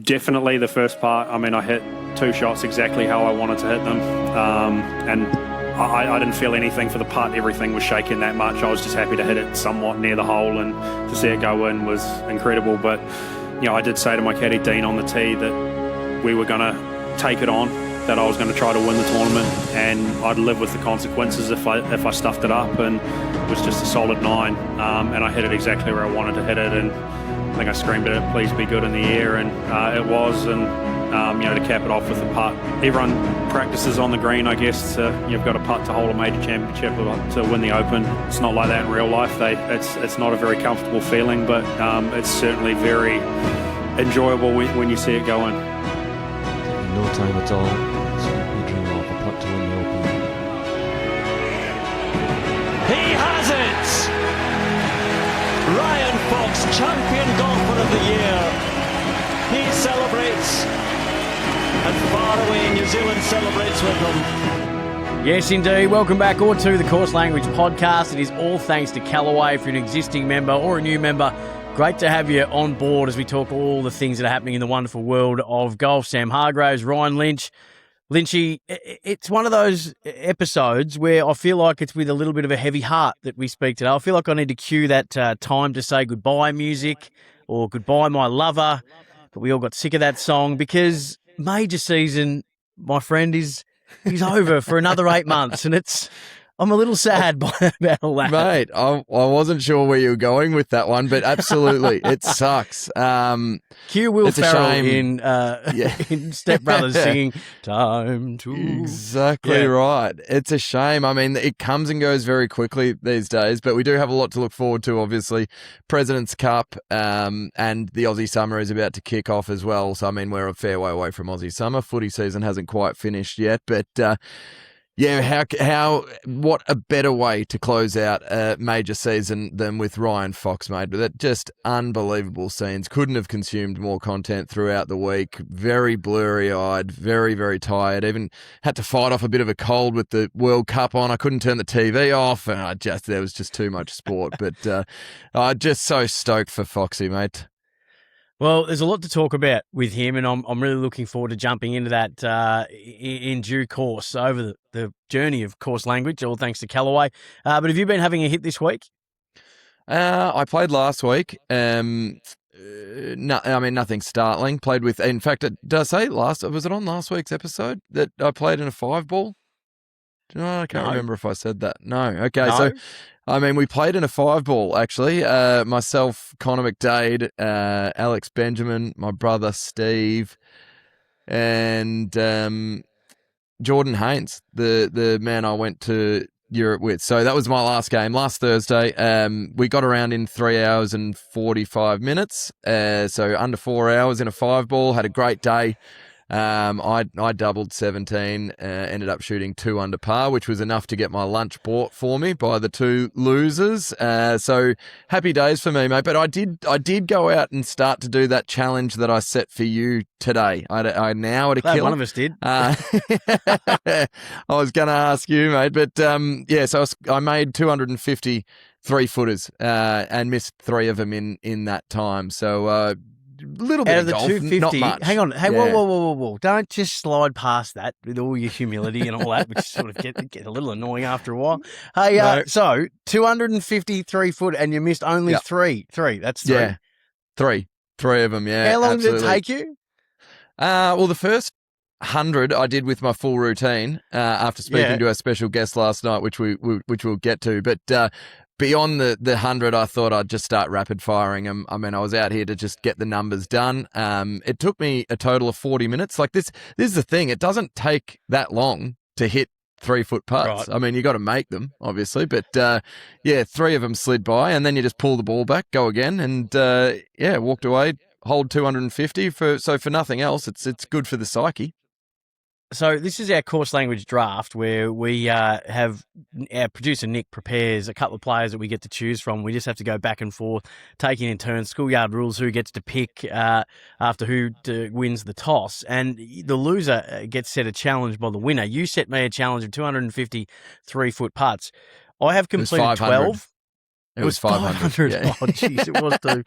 Definitely the first part. I mean, I hit 2 shots exactly how I wanted to hit them, and I didn't feel anything for the putt. Everything was shaking that much. I was just happy to hit it somewhat near the hole, and to see it go in was incredible. But I did say to my caddy Dean on the tee that we were going to take it on, that I was going to try to win the tournament, and I'd live with the consequences if I stuffed it up. And it was just a solid 9, and I hit it exactly where I wanted to hit it, and I think I screamed at it, "Please be good in the air," and it was. And to cap it off with the putt, everyone practices on the green, I guess. You've got a putt to hold a major championship or to win the Open. It's not like that in real life. It's not a very comfortable feeling, but it's certainly very enjoyable when you see it go in. No time at all. You dream of a putt to win the Open. He has it! Ryan Fox, champion golfer of the year. He celebrates, and far away New Zealand celebrates with him. Yes, indeed. Welcome back to the Course Language Podcast. It is all thanks to Callaway. For an existing member or a new member, great to have you on board as we talk all the things that are happening in the wonderful world of golf. Sam Hargraves, Ryan Lynchy, it's one of those episodes where I feel like it's with a little bit of a heavy heart that we speak today. I feel like I need to cue that time to say goodbye music or goodbye my lover, but we all got sick of that song because major season, my friend, is over for another 8 months, and I'm a little sad about all that. Mate, I wasn't sure where you were going with that one, but absolutely, it sucks. Cue Will Ferrell in Step Brothers singing "Time to..." Exactly right. It's a shame. I mean, it comes and goes very quickly these days, but we do have a lot to look forward to, obviously. President's Cup and the Aussie Summer is about to kick off as well. So, I mean, we're a fair way away from Aussie Summer. Footy season hasn't quite finished yet, but... what a better way to close out a major season than with Ryan Fox, mate. But just unbelievable scenes. Couldn't have consumed more content throughout the week. Very blurry-eyed, very, very tired. Even had to fight off a bit of a cold with the World Cup on. I couldn't turn the TV off, and there was just too much sport. But I'm just so stoked for Foxy, mate. Well, there's a lot to talk about with him, and I'm really looking forward to jumping into that in due course over the journey of Course Language, all thanks to Callaway. But have you been having a hit this week? I played last week. Nothing startling. Played with, in fact, did I say was it on last week's episode that I played in a 5-ball? I can't remember if I said that. No. Okay, no. So... I mean, we played in a 5-ball, actually. Myself, Connor McDade, Alex Benjamin, my brother Steve, and Jordan Haynes, the man I went to Europe with. So that was my last game, last Thursday. We got around in 3 hours and 45 minutes, so under 4 hours in a 5-ball. Had a great day. I doubled 17, ended up shooting 2 under par, which was enough to get my lunch bought for me by the 2 losers. So happy days for me, mate. But I did go out and start to do that challenge that I set for you today. I now at a kill. One of us did. I was going to ask you, mate, but so I made 250 3-footers and missed 3 of them in that time. So. Little bit out of the golf, 250, not much. hang on. Hey, whoa. Don't just slide past that with all your humility and all that, which sort of get a little annoying after a while. Hey, No. So 253 foot and you missed only three. That's 3. Yeah, 3 of them, yeah. How long absolutely. did it take you? Well, the first 100 I did with my full routine after speaking to our special guest last night, which we'll get to. But beyond the 100, I thought I'd just start rapid firing them. I mean, I was out here to just get the numbers done. It took me a total of 40 minutes. Like this is the thing. It doesn't take that long to hit 3-foot putts. Right. I mean, you got to make them, obviously. But 3 of them slid by, and then you just pull the ball back, go again, and walked away. Hold 250 for nothing else. It's good for the psyche. So this is our Course Language draft where we have our producer Nick prepares a couple of players that we get to choose from. We just have to go back and forth, taking in turns, schoolyard rules, who gets to pick after who wins the toss. And the loser gets set a challenge by the winner. You set me a challenge of 250 3-foot putts. I have completed 12. It was 500. Yeah. Oh, jeez, it was 2.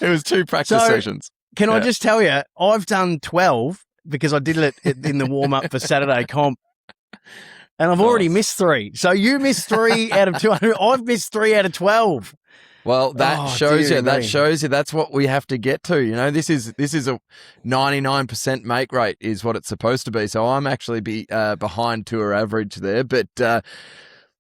It was 2 practice sessions. Can I Yeah. just tell you, I've done 12 because I did it in the warm-up for Saturday comp, and I've already missed 3. So you missed 3 out of 200. I've missed 3 out of 12. Well, that Oh, shows dearie you. That me. shows you. That's what we have to get to. You know, this is a 99% make rate is what it's supposed to be. So I'm actually behind tour average there. But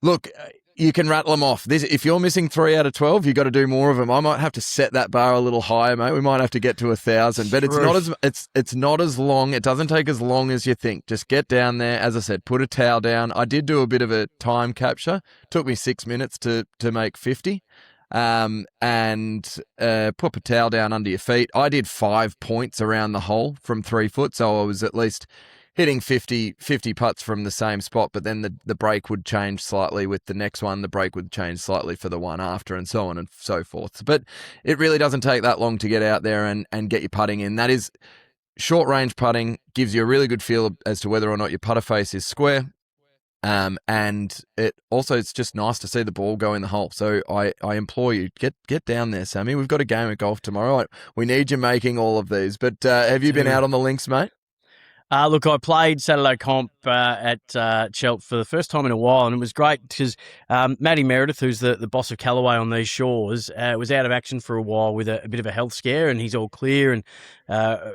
look, you can rattle them off. If you're missing 3 out of 12, you got to do more of them. I might have to set that bar a little higher, mate. We might have to get to 1,000. But it's not as long. It doesn't take as long as you think. Just get down there. As I said, put a towel down. I did do a bit of a time capture. Took me 6 minutes to make 50. And put a towel down under your feet. I did 5 points around the hole from 3 foot, so I was at least hitting 50 putts from the same spot, but then the break would change slightly with the next one, the break would change slightly for the one after, and so on and so forth. But it really doesn't take that long to get out there and get your putting in. That is, short range putting gives you a really good feel as to whether or not your putter face is square. And it's just nice to see the ball go in the hole. So I implore you, get down there, Sammy. We've got a game of golf tomorrow. We need you making all of these. But have you been out on the links, mate? Look, I played Saturday comp at Chelt for the first time in a while, and it was great because Matty Meredith, who's the boss of Callaway on these shores, was out of action for a while with a bit of a health scare, and he's all clear and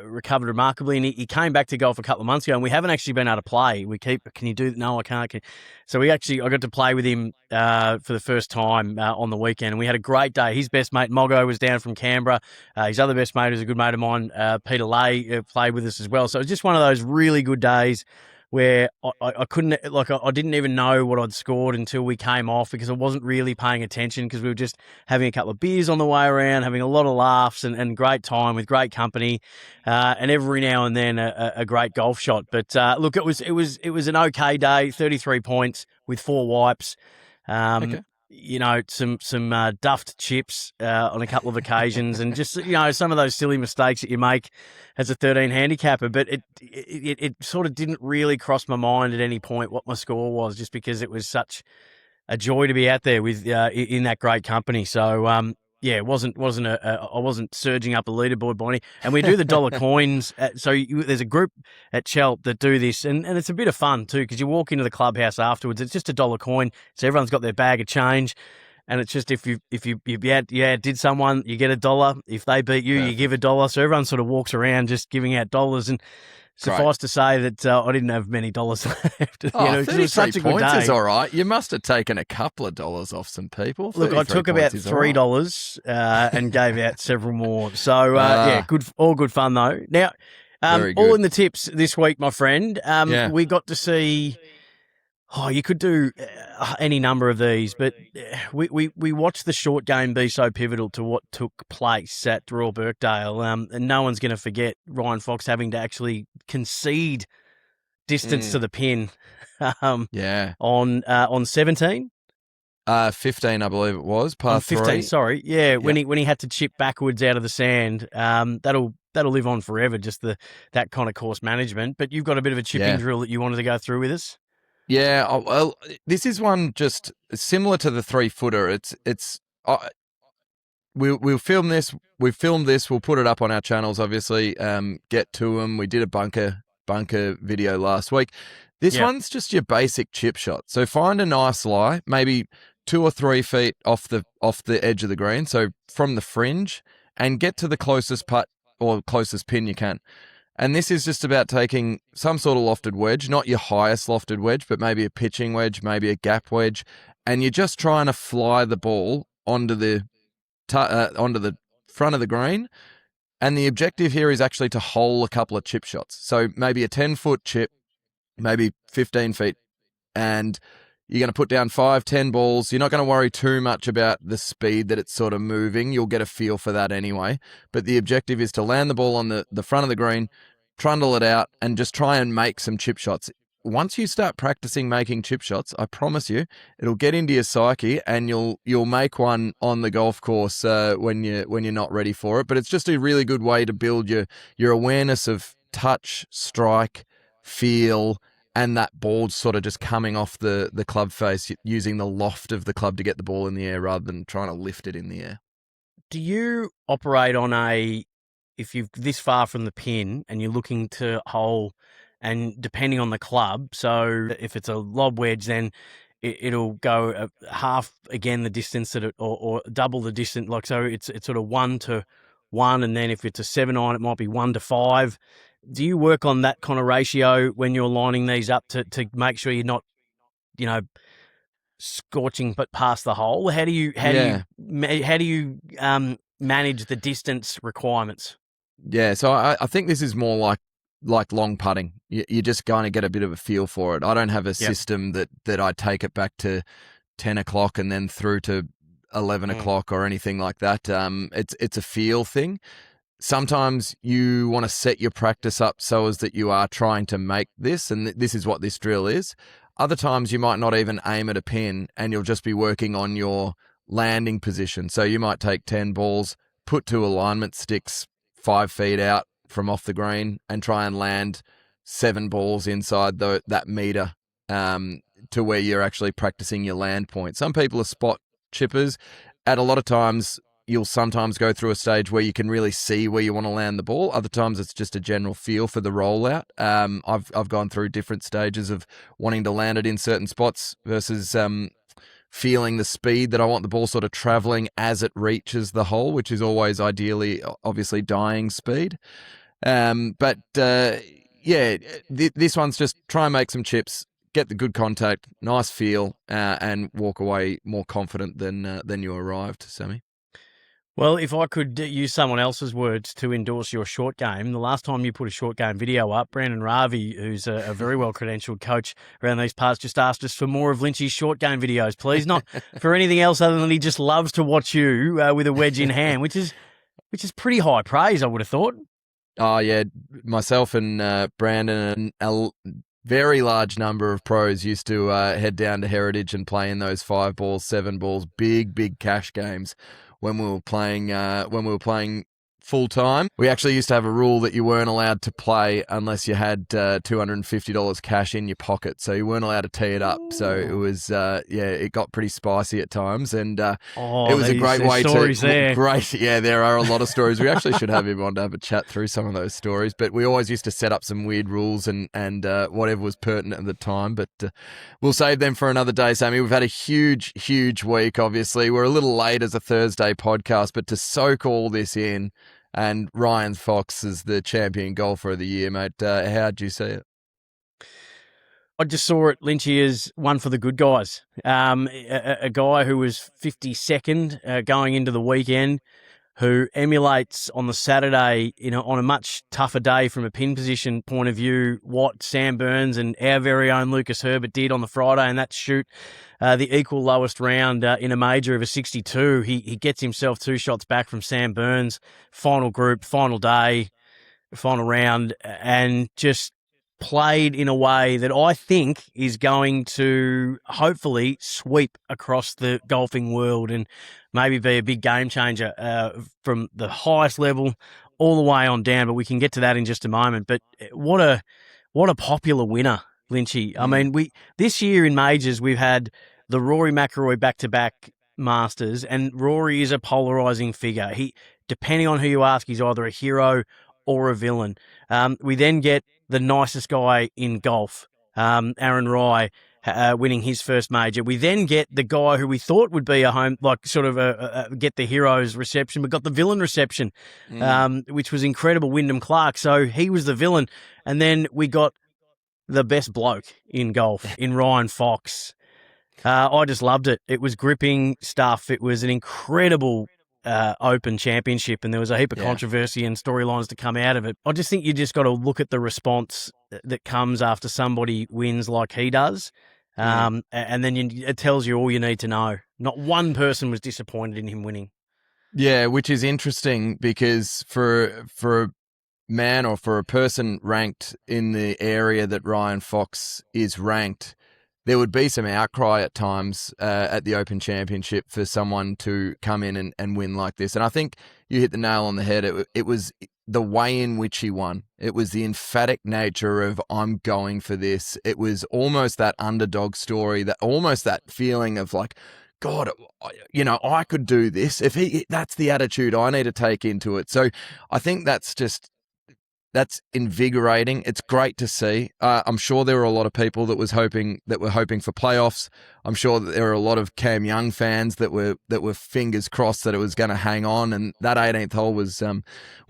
recovered remarkably. And he came back to golf a couple of months ago, and we haven't actually been able to play. Can you do? No, I can't. So I got to play with him for the first time on the weekend, and we had a great day. His best mate Moggo was down from Canberra. His other best mate, who's a good mate of mine, Peter Lay, played with us as well. So it was just one of those really good days where I couldn't, I didn't even know what I'd scored until we came off because I wasn't really paying attention because we were just having a couple of beers on the way around, having a lot of laughs and great time with great company, and every now and then a great golf shot. But look, it was an okay day, 33 points with 4 wipes. Okay. You know, some duffed chips on a couple of occasions, and just some of those silly mistakes that you make as a 13 handicapper. But it sort of didn't really cross my mind at any point what my score was, just because it was such a joy to be out there with in that great company. So it I wasn't surging up a leaderboard, Bonnie. And we do the dollar coins. There's a group at Chelt that do this, and it's a bit of fun too because you walk into the clubhouse afterwards. It's just a dollar coin, so everyone's got their bag of change, and it's just if you did someone, you get $1. If they beat you, you give $1. So everyone sort of walks around just giving out dollars. And suffice to say that I didn't have many dollars left. It was such a good points day. is all right. You must have taken a couple of dollars off some people. Look, I took about $3 and gave out several more. So, all good fun though. Now, all in the tips this week, my friend. We got to see. Oh, you could do any number of these, but we watched the short game be so pivotal to what took place at Royal Birkdale, and no one's going to forget Ryan Fox having to actually concede distance to the pin. On 17. 15, I believe it was. Par 15, 3. sorry. Yeah, when he had to chip backwards out of the sand. That'll live on forever, just that kind of course management. But you've got a bit of a chipping drill that you wanted to go through with us? Yeah, well, this is one just similar to the 3-footer. We'll film this. We've filmed this. We'll put it up on our channels, obviously. Get to them. We did a bunker video last week. This one's just your basic chip shot. So find a nice lie, maybe 2 or 3 feet off the edge of the green, so from the fringe, and get to the closest putt or closest pin you can. And this is just about taking some sort of lofted wedge, not your highest lofted wedge, but maybe a pitching wedge, maybe a gap wedge, and you're just trying to fly the ball onto the front of the green. And the objective here is actually to hole a couple of chip shots. So maybe a 10-foot chip, maybe 15 feet, and you're going to put down 5, 10 balls. You're not going to worry too much about the speed that it's sort of moving. You'll get a feel for that anyway. But the objective is to land the ball on the front of the green, trundle it out, and just try and make some chip shots. Once you start practicing making chip shots, I promise you, it'll get into your psyche, and you'll make one on the golf course when you're not ready for it. But it's just a really good way to build your awareness of touch, strike, feel, and that ball sort of just coming off the club face, using the loft of the club to get the ball in the air rather than trying to lift it in the air. Do you operate on a if you're this far from the pin and you're looking to hole, and depending on the club, so if it's a lob wedge, then it'll go half again the distance that or double the distance. Like, so it's sort of 1 to 1, and then if it's a 7-iron, it might be 1 to 5. Do you work on that kind of ratio when you're lining these up to make sure you're not, scorching but past the hole? How do you manage the distance requirements? Yeah, so I think this is more like long putting. You're just going to get a bit of a feel for it. I don't have a system that I take it back to 10 o'clock and then through to 11 o'clock or anything like that. It's a feel thing. Sometimes you want to set your practice up so as that you are trying to make this, and this is what this drill is. Other times you might not even aim at a pin and you'll just be working on your landing position. So you might take 10 balls, put 2 alignment sticks 5 feet out from off the green and try and land 7 balls inside that meter to where you're actually practicing your land point. Some people are spot chippers. At a lot of times, you'll sometimes go through a stage where you can really see where you want to land the ball. Other times it's just a general feel for the rollout. I've gone through different stages of wanting to land it in certain spots versus feeling the speed that I want the ball sort of traveling as it reaches the hole, which is always ideally, obviously, dying speed. This one's just try and make some chips, get the good contact, nice feel, and walk away more confident than you arrived, Sammy. Well, if I could use someone else's words to endorse your short game, the last time you put a short game video up, Brandon Ravi, who's a very well-credentialed coach around these parts, just asked us for more of Lynchy's short game videos, please. Not for anything else other than he just loves to watch you with a wedge in hand, which is pretty high praise, I would have thought. Oh, yeah. Myself and Brandon and a very large number of pros used to head down to Heritage and play in those 5 balls, 7 balls, big cash games. When we were playing full time, we actually used to have a rule that you weren't allowed to play unless you had $250 cash in your pocket. So you weren't allowed to tee it up. So it was it got pretty spicy at times, and it was a great way to great. Yeah, there are a lot of stories. We actually should have him on to have a chat through some of those stories. But we always used to set up some weird rules and whatever was pertinent at the time. But we'll save them for another day, Sammy. We've had a huge week. Obviously, we're a little late as a Thursday podcast, but to soak all this in. And Ryan Fox is the champion golfer of the year, mate. How'd you see it? I just saw it, Lynchy, as one for the good guys. A guy who was 52nd going into the weekend, who emulates on the Saturday, on a much tougher day from a pin position point of view, what Sam Burns and our very own Lucas Herbert did on the Friday, and that shoot the equal lowest round in a major of a 62. He gets himself 2 shots back from Sam Burns, final group, final day, final round, and just played in a way that I think is going to hopefully sweep across the golfing world and maybe be a big game changer from the highest level all the way on down. But we can get to that in just a moment. But what a popular winner, Lynchy. I mean, this year in majors we've had the Rory McIlroy back-to-back Masters, and Rory is a polarizing figure. He, depending on who you ask, he's either a hero or a villain. We then get the nicest guy in golf, Aaron Rye, winning his first major. We then get the guy who we thought would be a home, like sort of get the hero's reception, but got the villain reception, which was incredible, Wyndham Clark. So he was the villain. And then we got the best bloke in golf in Ryan Fox. I just loved it. It was gripping stuff. It was an incredible Open Championship, and there was a heap of controversy and storylines to come out of it. I just think you just got to look at the response that comes after somebody wins like he does, and then it tells you all you need to know. Not one person was disappointed in him winning. Yeah, which is interesting because for a man or for a person ranked in the area that Ryan Fox is ranked, there would be some outcry at times at the Open Championship for someone to come in and win like this. And I think you hit the nail on the head. It was the way in which he won. It was the emphatic nature of, I'm going for this. It was almost that underdog story, almost that feeling of like God, I could do this. That's the attitude I need to take into it. So I think that's invigorating. It's great to see. I'm sure there were a lot of people that were hoping for playoffs. I'm sure that there were a lot of Cam Young fans that were fingers crossed that it was going to hang on. And that 18th hole was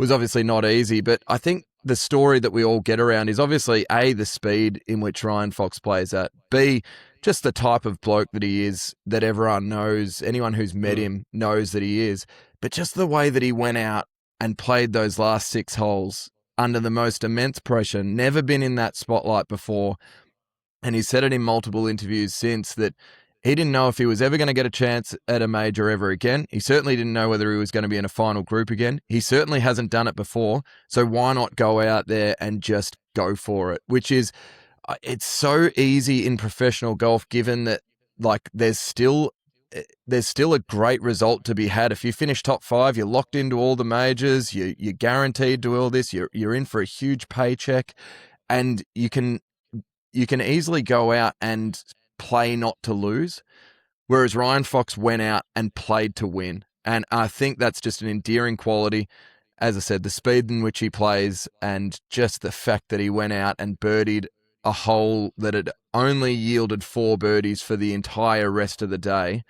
obviously not easy. But I think the story that we all get around is obviously A, the speed in which Ryan Fox plays at. B, just the type of bloke that he is, that everyone knows. Anyone who's met him knows that he is. But just the way that he went out and played those last 6 holes under the most immense pressure, never been in that spotlight before. And he said it in multiple interviews since that he didn't know if he was ever going to get a chance at a major ever again. He certainly didn't know whether he was going to be in a final group again. He certainly hasn't done it before. So why not go out there and just go for it? Which is, it's so easy in professional golf, given that there's still a great result to be had. If you finish top 5, you're locked into all the majors, you're guaranteed to all this, you're in for a huge paycheck, and you can easily go out and play not to lose. Whereas Ryan Fox went out and played to win. And I think that's just an endearing quality. As I said, the speed in which he plays and just the fact that he went out and birdied a hole that had only yielded 4 birdies for the entire rest of the day.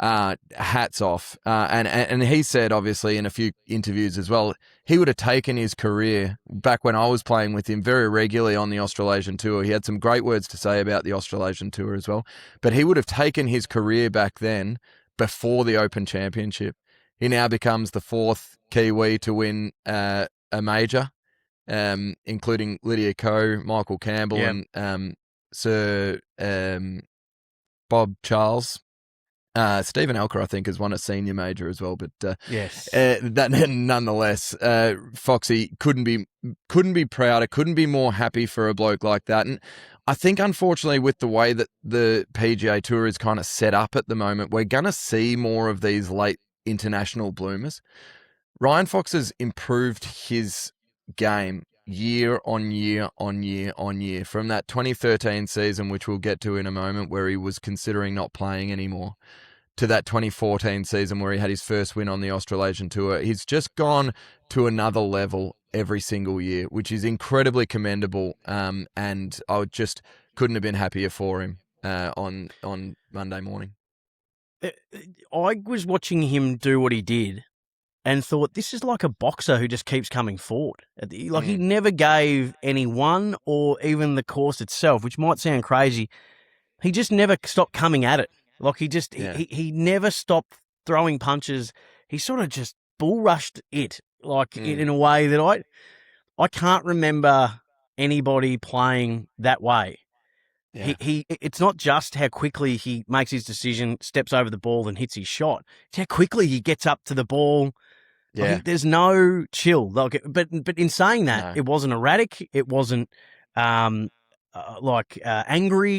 Hats off. And he said, obviously, in a few interviews as well, he would have taken his career back when I was playing with him very regularly on the Australasian Tour. He had some great words to say about the Australasian Tour as well. But he would have taken his career back then before the Open Championship. He now becomes the 4th Kiwi to win a major, including Lydia Ko, Michael Campbell, and Sir Bob Charles. Stephen Elker, I think, has won a senior major as well, but yes, that nonetheless, Foxy couldn't be prouder, couldn't be more happy for a bloke like that. And I think, unfortunately, with the way that the PGA Tour is kind of set up at the moment, we're going to see more of these late international bloomers. Ryan Fox has improved his game year on year on year on year from that 2013 season, which we'll get to in a moment, where he was considering not playing anymore, to that 2014 season where he had his first win on the Australasian Tour. He's just gone to another level every single year, which is incredibly commendable. And I just couldn't have been happier for him on Monday morning. I was watching him do what he did and thought, this is like a boxer who just keeps coming forward. He never gave anyone or even the course itself, which might sound crazy. He just never stopped coming at it. He never stopped throwing punches. He sort of just bull rushed it, in a way that I can't remember anybody playing that way. Yeah. It's not just how quickly he makes his decision, steps over the ball and hits his shot. It's how quickly he gets up to the ball. Yeah. There's no chill. But in saying that, It wasn't erratic. It wasn't angry.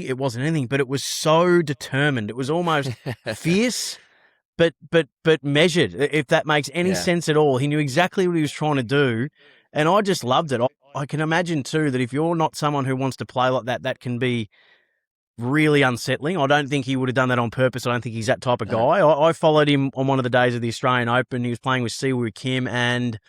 It wasn't anything. But it was so determined. It was almost fierce, but measured. If that makes any sense at all, he knew exactly what he was trying to do, and I just loved it. I can imagine too that if you're not someone who wants to play like that, that can be really unsettling. I don't think he would have done that on purpose. I don't think he's that type of guy. I followed him on one of the days of the Australian Open. He was playing with Siwoo Kim and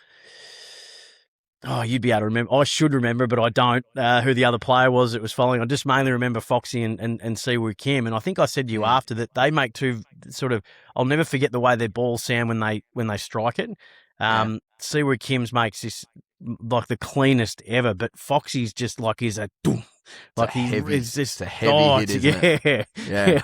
you'd be able to remember. I should remember, but I don't, who the other player was that was following. I just mainly remember Foxy and Siwoo Kim. And I think I said to you after that they make two sort of, I'll never forget the way their balls sound when they strike it. Siwoo Kim's makes this like the cleanest ever, but Foxy's just he's a doom. It's a heavy hit, isn't it? Yeah.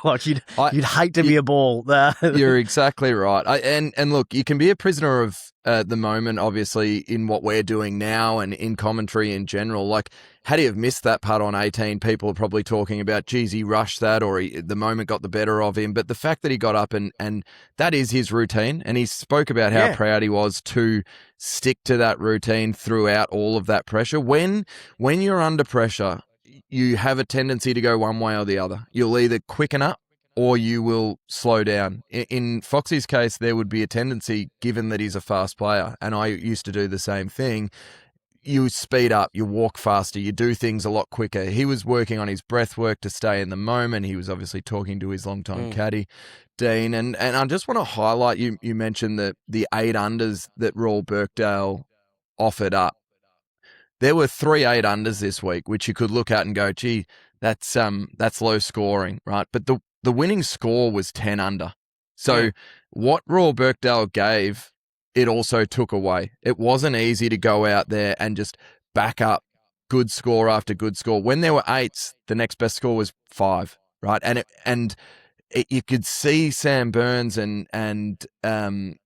You'd hate to be a ball. You're exactly right. And look, you can be a prisoner of the moment, obviously, in what we're doing now and in commentary in general. Had he have missed that putt on 18, people are probably talking about, geez, he rushed that, or the moment got the better of him. But the fact that he got up and that is his routine, and he spoke about how proud he was to stick to that routine throughout all of that pressure. When you're under pressure, you have a tendency to go one way or the other. You'll either quicken up or you will slow down. In Foxy's case, there would be a tendency, given that he's a fast player, and I used to do the same thing, you speed up, you walk faster, you do things a lot quicker. He was working on his breath work to stay in the moment. He was obviously talking to his longtime caddy, Dean. And I just want to highlight, you mentioned the 8 unders that Royal Birkdale offered up. There were 3 8-unders this week, which you could look at and go, gee, that's low scoring, right? But the winning score was 10 under. So what Royal Birkdale gave, it also took away. It wasn't easy to go out there and just back up good score after good score. When there were 8s, the next best score was 5, right? And you could see Sam Burns and Sung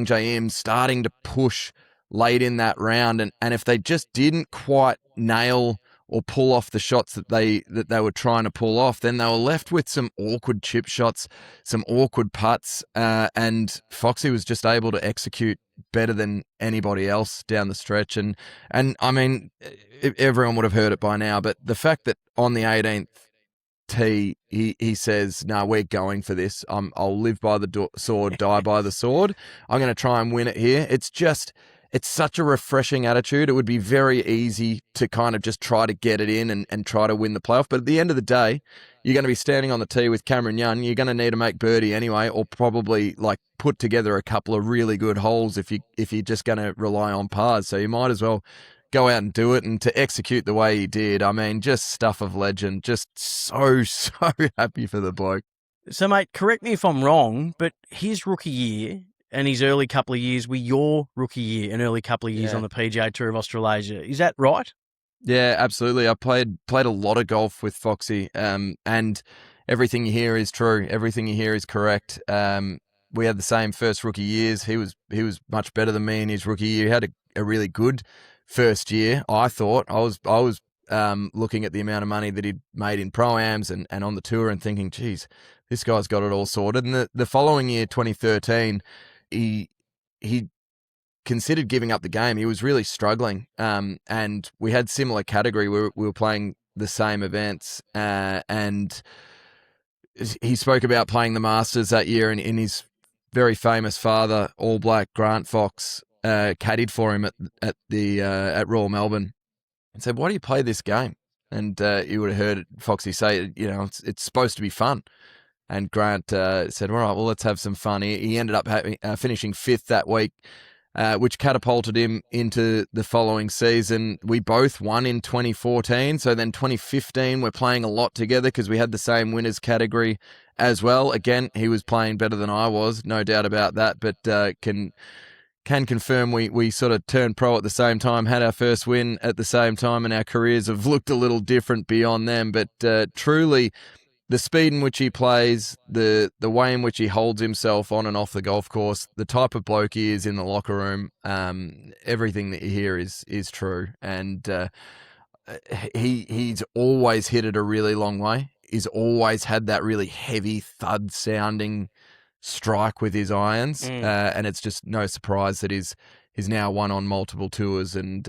Jae Im starting to push late in that round, and if they just didn't quite nail or pull off the shots that they were trying to pull off, then they were left with some awkward chip shots, some awkward putts, and Foxy was just able to execute better than anybody else down the stretch. And I mean, everyone would have heard it by now, but the fact that on the 18th tee, he says, "No, we're going for this. I'll live by the sword, die by the sword. I'm going to try and win it here." It's such a refreshing attitude. It would be very easy to kind of just try to get it in and try to win the playoff. But at the end of the day, you're going to be standing on the tee with Cameron Young. You're going to need to make birdie anyway, or probably like put together a couple of really good holes if you're just going to rely on pars. So you might as well go out and do it. And to execute the way he did, I mean, just stuff of legend. Just so happy for the bloke. So, mate, correct me if I'm wrong, but his rookie year and his early couple of years were your rookie year and early couple of years on the PGA Tour of Australasia. Is that right? Yeah, absolutely. I played a lot of golf with Foxy, and everything you hear is true. Everything you hear is correct. We had the same first rookie years. He was much better than me in his rookie year. He had a really good first year. I thought I was looking at the amount of money that he'd made in pro-ams and on the tour and thinking, geez, this guy's got it all sorted. And the following year, 2013, he considered giving up the game. He was really struggling, and we had similar category. We were playing the same events, and he spoke about playing the Masters that year, and in his very famous father, All Black Grant Fox, caddied for him at Royal Melbourne, and said, "Why do you play this game?" And you would have heard Foxy say, it's supposed to be fun. And Grant said, "All right, well, let's have some fun." He ended up finishing 5th that week, which catapulted him into the following season. We both won in 2014. So then 2015, we're playing a lot together because we had the same winners category as well. Again, he was playing better than I was, no doubt about that, but can confirm we sort of turned pro at the same time, had our first win at the same time, and our careers have looked a little different beyond them. But truly, the speed in which he plays, the way in which he holds himself on and off the golf course, the type of bloke he is in the locker room, everything that you hear is true. And he's always hit it a really long way. He's always had that really heavy thud sounding strike with his irons, and it's just no surprise that he's now won on multiple tours and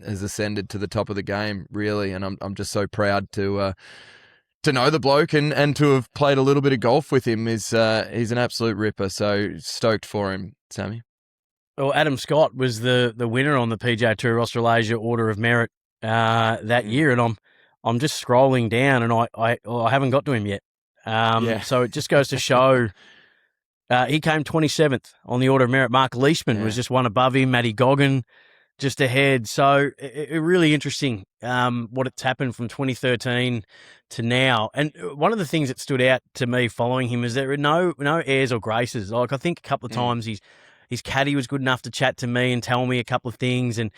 has ascended to the top of the game, really. And I'm just so proud to know the bloke and to have played a little bit of golf with him. He's an absolute ripper. So stoked for him, Sammy. Well, Adam Scott was the winner on the PGA Tour of Australasia Order of Merit that year, and I'm just scrolling down, and I haven't got to him yet. So it just goes to show he came 27th on the Order of Merit. Mark Leishman was just one above him. Matty Goggin just ahead. So it really interesting what it's happened from 2013 to now. And one of the things that stood out to me following him is there are no airs or graces. Like, I think a couple of times his caddy was good enough to chat to me and tell me a couple of things, and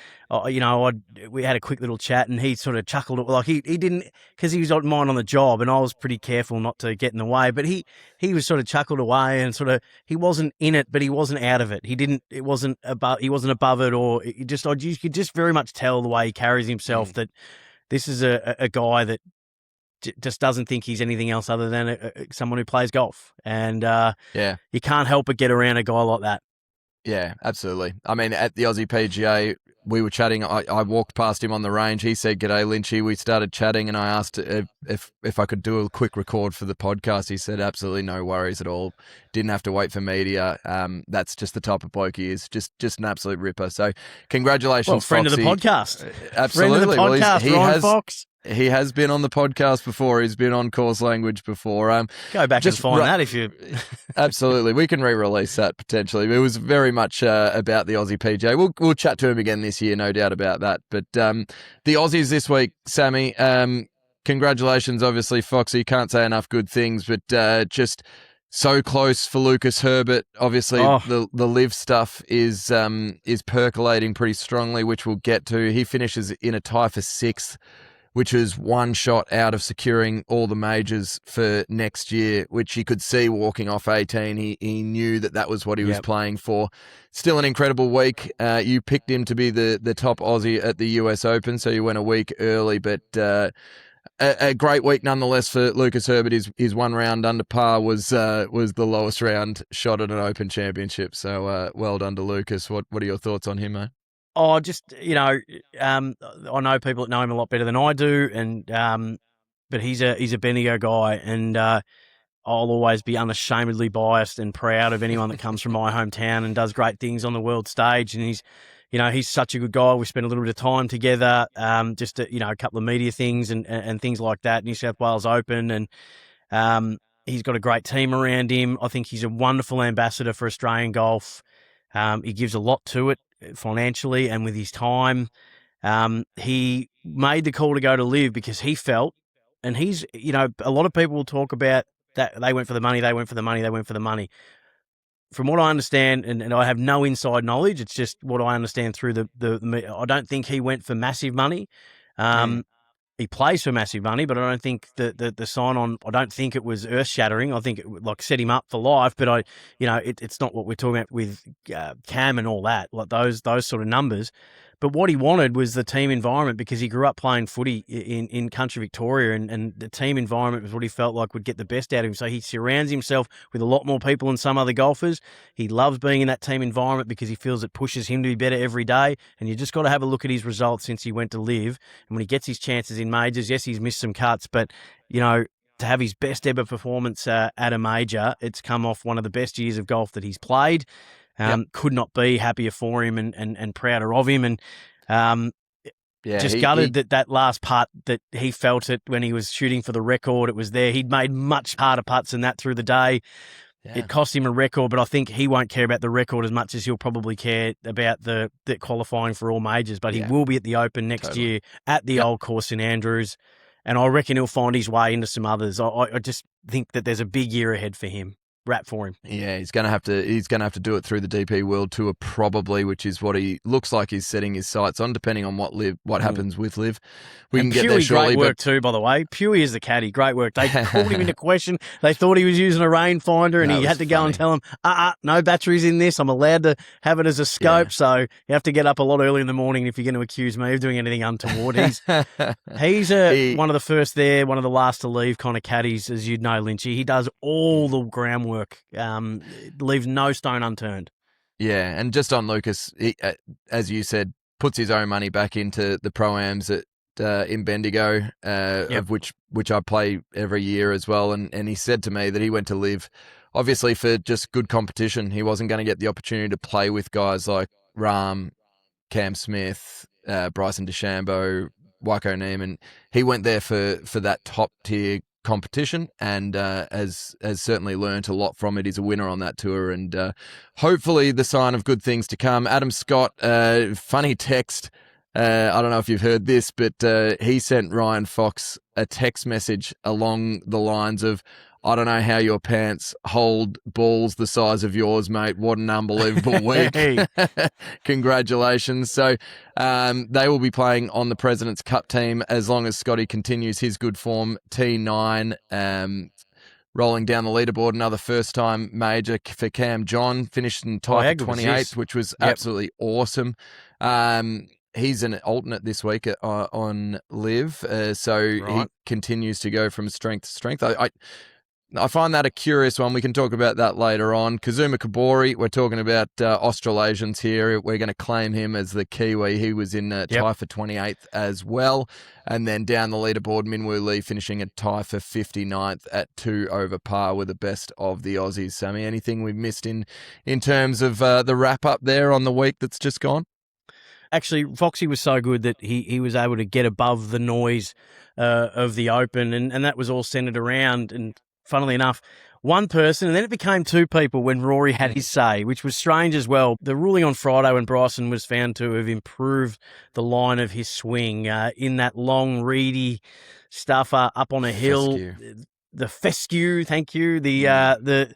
we had a quick little chat, and he sort of chuckled. Like he didn't, because he was on mine on the job, and I was pretty careful not to get in the way. But he was sort of chuckled away, and sort of, he wasn't in it, but he wasn't out of it. He wasn't above it, or you could just very much tell the way he carries himself that this is a guy that just doesn't think he's anything else other than someone who plays golf, and you can't help but get around a guy like that. Yeah, absolutely. I mean, at the Aussie PGA, we were chatting. I walked past him on the range. He said, "G'day, Lynchy." We started chatting, and I asked if I could do a quick record for the podcast. He said, "Absolutely, no worries at all. Didn't have to wait for media. That's just the type of bloke he is. Just an absolute ripper." So, congratulations, Well, friend Foxy. of the podcast. Absolutely. Friend of the podcast, he Ryan has, Fox. He has been on the podcast before. He's been on Course Language before. Go back and find that if you... Absolutely. We can re-release that potentially. It was very much about the Aussie PGA. We'll chat to him again this year, no doubt about that. But the Aussies this week, Sammy, congratulations, obviously, Foxy. Can't say enough good things, but just so close for Lucas Herbert. Obviously, the live stuff is percolating pretty strongly, which we'll get to. He finishes in a tie for 6th, which is one shot out of securing all the majors for next year, which you could see walking off 18. He knew that was what he was playing for. Still an incredible week. You picked him to be the top Aussie at the US Open, so you went a week early, but a great week nonetheless for Lucas Herbert. His 1 round under par was the lowest round shot at an Open championship. So well done to Lucas. What are your thoughts on him, mate? Oh, just, I know people that know him a lot better than I do, and but he's a Bendigo guy, and I'll always be unashamedly biased and proud of anyone that comes from my hometown and does great things on the world stage. And he's such a good guy. We spent a little bit of time together, just a couple of media things and things like that. New South Wales Open, and he's got a great team around him. I think he's a wonderful ambassador for Australian golf. He gives a lot to it financially and with his time. He made the call to go to live because he felt, and he's, a lot of people will talk about that they went for the money, they went for the money, they went for the money. From what I understand, and I have no inside knowledge, it's just what I understand through the I don't think he went for massive money. He plays for massive money, but I don't think the sign-on, I don't think it was earth-shattering. I think it set him up for life, but it's not what we're talking about with Cam and all that, like those sort of numbers. But what he wanted was the team environment, because he grew up playing footy in country Victoria, and the team environment was what he felt like would get the best out of him. So he surrounds himself with a lot more people than some other golfers. He loves being in that team environment because he feels it pushes him to be better every day. And you just got to have a look at his results since he went to live. And when he gets his chances in majors, yes, he's missed some cuts, but, to have his best ever performance at a major, it's come off one of the best years of golf that he's played. Could not be happier for him and prouder of him. And gutted that last putt, that he felt it when he was shooting for the record. It was there. He'd made much harder putts than that through the day. Yeah. It cost him a record, but I think he won't care about the record as much as he'll probably care about the qualifying for all majors. But he will be at the Open next year at the old course in Andrews. And I reckon he'll find his way into some others. I just think that there's a big year ahead for him. Rap for him. Yeah, he's gonna have to do it through the DP World Tour probably, which is what he looks like he's setting his sights on, depending on what happens with Liv. We can get there shortly. Great work too, by the way. Pewey is the caddy. Great work. They called him into question. They thought he was using a rangefinder, and he had to go and tell him, no batteries in this. I'm allowed to have it as a scope, so you have to get up a lot early in the morning if you're going to accuse me of doing anything untoward. He's one of the first there, one of the last to leave kind of caddies, as you'd know, Lynchy. He does all the groundwork. Leaves no stone unturned. Yeah, and just on Lucas, he, as you said, puts his own money back into the Pro-Ams in Bendigo, of which I play every year as well. And he said to me that he went to live, obviously, for just good competition. He wasn't going to get the opportunity to play with guys like Rahm, Cam Smith, Bryson DeChambeau, Waco Neiman. He went there for that top-tier competition, and has certainly learnt a lot from it. He's a winner on that tour, and hopefully the sign of good things to come. Adam Scott, funny text. I don't know if you've heard this, but he sent Ryan Fox a text message along the lines of, I don't know how your pants hold balls the size of yours, mate. What an unbelievable week. Congratulations. So they will be playing on the President's Cup team as long as Scotty continues his good form. T9 rolling down the leaderboard, another first-time major for Cam John, finished in tied for 28th, which was absolutely awesome. He's an alternate this week on Live, so he continues to go from strength to strength. I find that a curious one. We can talk about that later on. Kazuma Kabori, we're talking about Australasians here. We're going to claim him as the Kiwi. He was in tie for 28th as well. And then down the leaderboard, Minwoo Lee finishing a tie for 59th at 2 over par with the best of the Aussies. Sammy, anything we've missed in terms of the wrap-up there on the week that's just gone? Actually, Foxy was so good that he was able to get above the noise of the Open, and that was all centred around, and funnily enough, one person, and then it became two people when Rory had his say, which was strange as well. The ruling on Friday when Bryson was found to have improved the line of his swing in that long, reedy stuff up on a hill. The fescue, thank you. The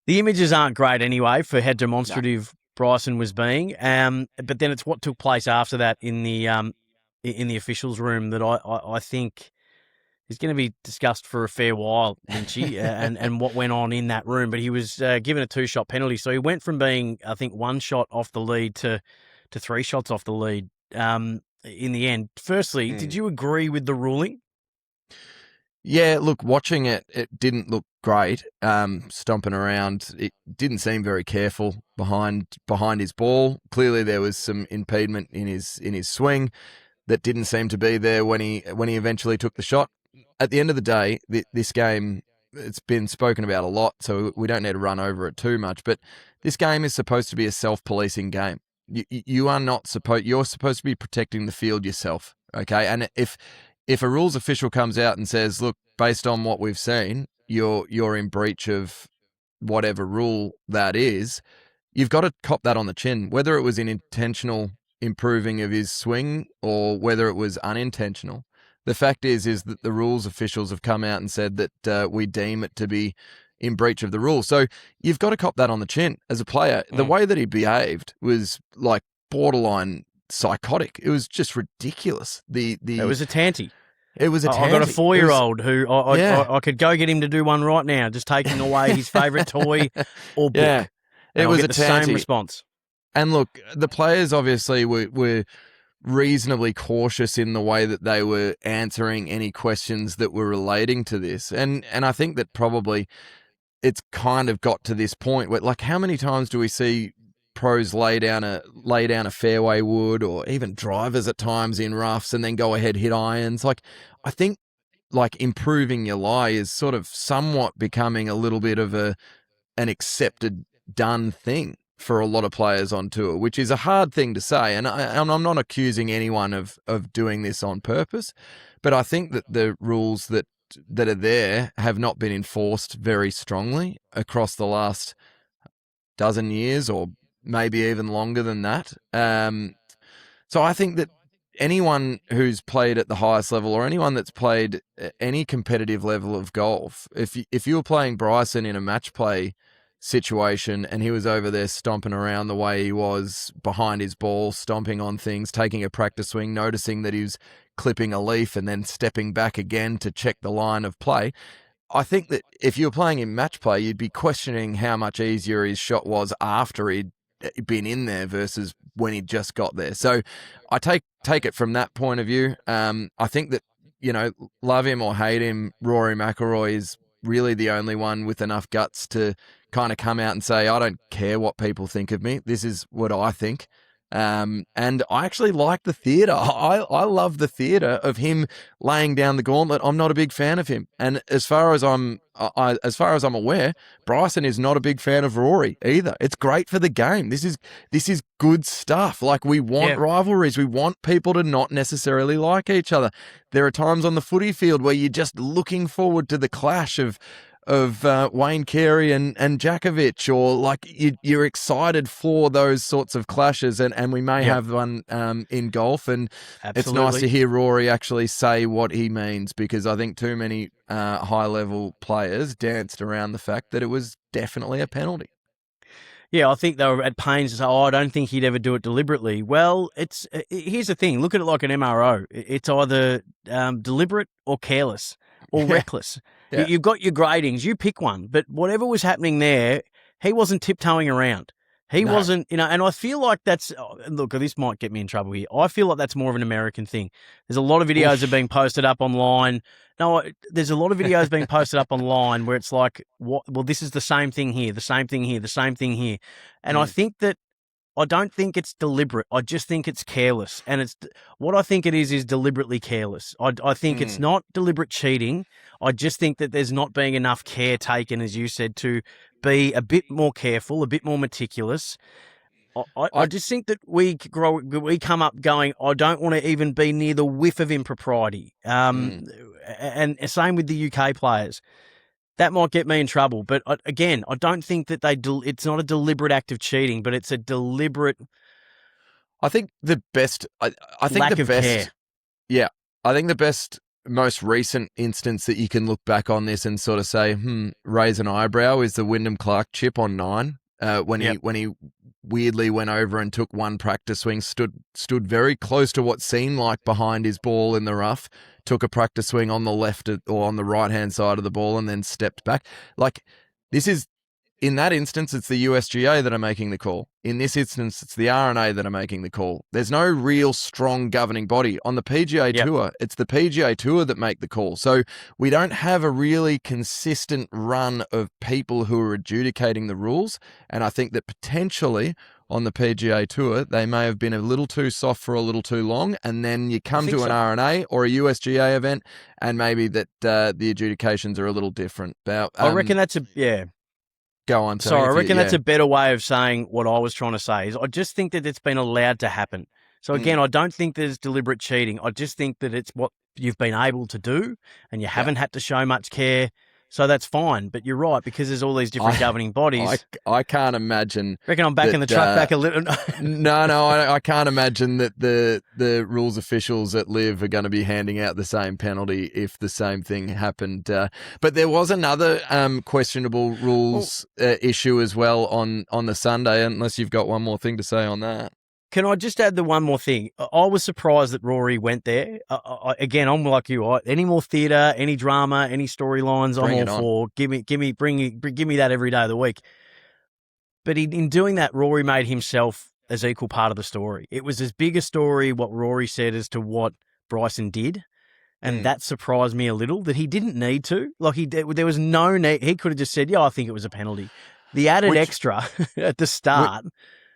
images aren't great anyway for how demonstrative Bryson was being. But then it's what took place after that in the officials' room that I think is going to be discussed for a fair while, Lynchy, and what went on in that room. But he was given a 2-shot penalty. So he went from being, I think, 1 shot off the lead to 3 shots off the lead in the end. Firstly, did you agree with the ruling? Yeah, look, watching it didn't look great. Stomping around, it didn't seem very careful behind his ball. Clearly, there was some impediment in his swing that didn't seem to be there when he eventually took the shot. At the end of the day, this game, it's been spoken about a lot, so we don't need to run over it too much. But this game is supposed to be a self-policing game. You're supposed to be protecting the field yourself, okay? And if a rules official comes out and says, look, based on what we've seen, you're in breach of whatever rule that is, you've got to cop that on the chin, whether it was an intentional improving of his swing or whether it was unintentional. The fact is that the rules officials have come out and said that we deem it to be in breach of the rule. So you've got to cop that on the chin as a player. The way that he behaved was like borderline psychotic. It was just ridiculous. It was a tanty. It was a tanty. I've got a 4-year-old who I could go get him to do one right now, just taking away his favourite toy or book. Yeah, it was a the tanty. same response. And look, the players obviously were reasonably cautious in the way that they were answering any questions that were relating to this. And I think that probably it's kind of got to this point where, like, how many times do we see pros lay down a fairway wood, or even drivers at times in roughs, and then go ahead hit irons? Like, I think like improving your lie is sort of somewhat becoming a little bit of an accepted done thing for a lot of players on tour, which is a hard thing to say. And I'm not accusing anyone of doing this on purpose, but I think that the rules that are there have not been enforced very strongly across the last dozen years, or maybe even longer than that. So I think that anyone who's played at the highest level, or anyone that's played any competitive level of golf, if you were playing Bryson in a match play situation and he was over there stomping around the way he was behind his ball, stomping on things, taking a practice swing, noticing that he was clipping a leaf and then stepping back again to check the line of play, I think that if you were playing in match play, you'd be questioning how much easier his shot was after he'd been in there versus when he just got there. So I take it from that point of view. I think that, love him or hate him, Rory McIlroy is really the only one with enough guts to kind of come out and say, I don't care what people think of me. This is what I think. And I actually like the theatre. I love the theatre of him laying down the gauntlet. I'm not a big fan of him. And as far as I'm aware, Bryson is not a big fan of Rory either. It's great for the game. This is good stuff. Like, we want rivalries. We want people to not necessarily like each other. There are times on the footy field where you're just looking forward to the clash of Wayne Carey and Djokovic, or like you're excited for those sorts of clashes, and we may have one in golf, and It's nice to hear Rory actually say what he means, because I think too many high-level players danced around the fact that it was definitely a penalty. Yeah, I think they were at pains to say, I don't think he'd ever do it deliberately. Well, here's the thing. Look at it like an MRO. It's either deliberate or careless or reckless. Yeah. You've got your gradings. You pick one. But whatever was happening there, he wasn't tiptoeing around. He No. wasn't, and I feel like look, this might get me in trouble here. I feel like that's more of an American thing. There's a lot of videos that are being posted up online. No, there's a lot of videos being posted up online where it's like, well, this is the same thing here, the same thing here, the same thing here. And I don't think it's deliberate. I just think it's careless. And what I think it is deliberately careless. I think it's not deliberate cheating. I just think that there's not being enough care taken, as you said, to be a bit more careful, a bit more meticulous. I just think that we come up going, I don't want to even be near the whiff of impropriety. And same with the UK players. That might get me in trouble. But again, I don't think that it's not a deliberate act of cheating, but it's a deliberate. I think the best. I think lack the of best. care. Yeah, I think the best, most recent instance that you can look back on this and sort of say, raise an eyebrow is the Wyndham Clark chip on 9. When he weirdly went over and took one practice swing, stood very close to what seemed like behind his ball in the rough, took a practice swing on the left or on the right-hand side of the ball and then stepped back. Like, this is, in that instance, it's the USGA that are making the call. In this instance, it's the RNA that are making the call. There's no real strong governing body. On the PGA Tour, it's the PGA Tour that make the call. So we don't have a really consistent run of people who are adjudicating the rules. And I think that potentially on the PGA Tour, they may have been a little too soft for a little too long. And then you come to an RNA or a USGA event and maybe that the adjudications are a little different. I reckon that's Go on. Sorry, I reckon that's a better way of saying what I was trying to say. Is I just think that it's been allowed to happen. So again, I don't think there's deliberate cheating. I just think that it's what you've been able to do, and you haven't had to show much care. So that's fine. But you're right, because there's all these different governing bodies. I can't imagine. Reckon I'm backing the truck back a little. No, I can't imagine that the rules officials at LIV are going to be handing out the same penalty if the same thing happened. But there was another questionable rules issue as well on the Sunday, unless you've got one more thing to say on that. Can I just add the one more thing? I was surprised that Rory went there. Again, I'm like you. Any more theatre, any drama, any storylines, I'm all for. Give me that every day of the week. But in doing that, Rory made himself as equal part of the story. It was as big a story what Rory said as to what Bryson did, and that surprised me a little. That he didn't need to. Like there was no need. He could have just said, "Yeah, I think it was a penalty." The added extra at the start.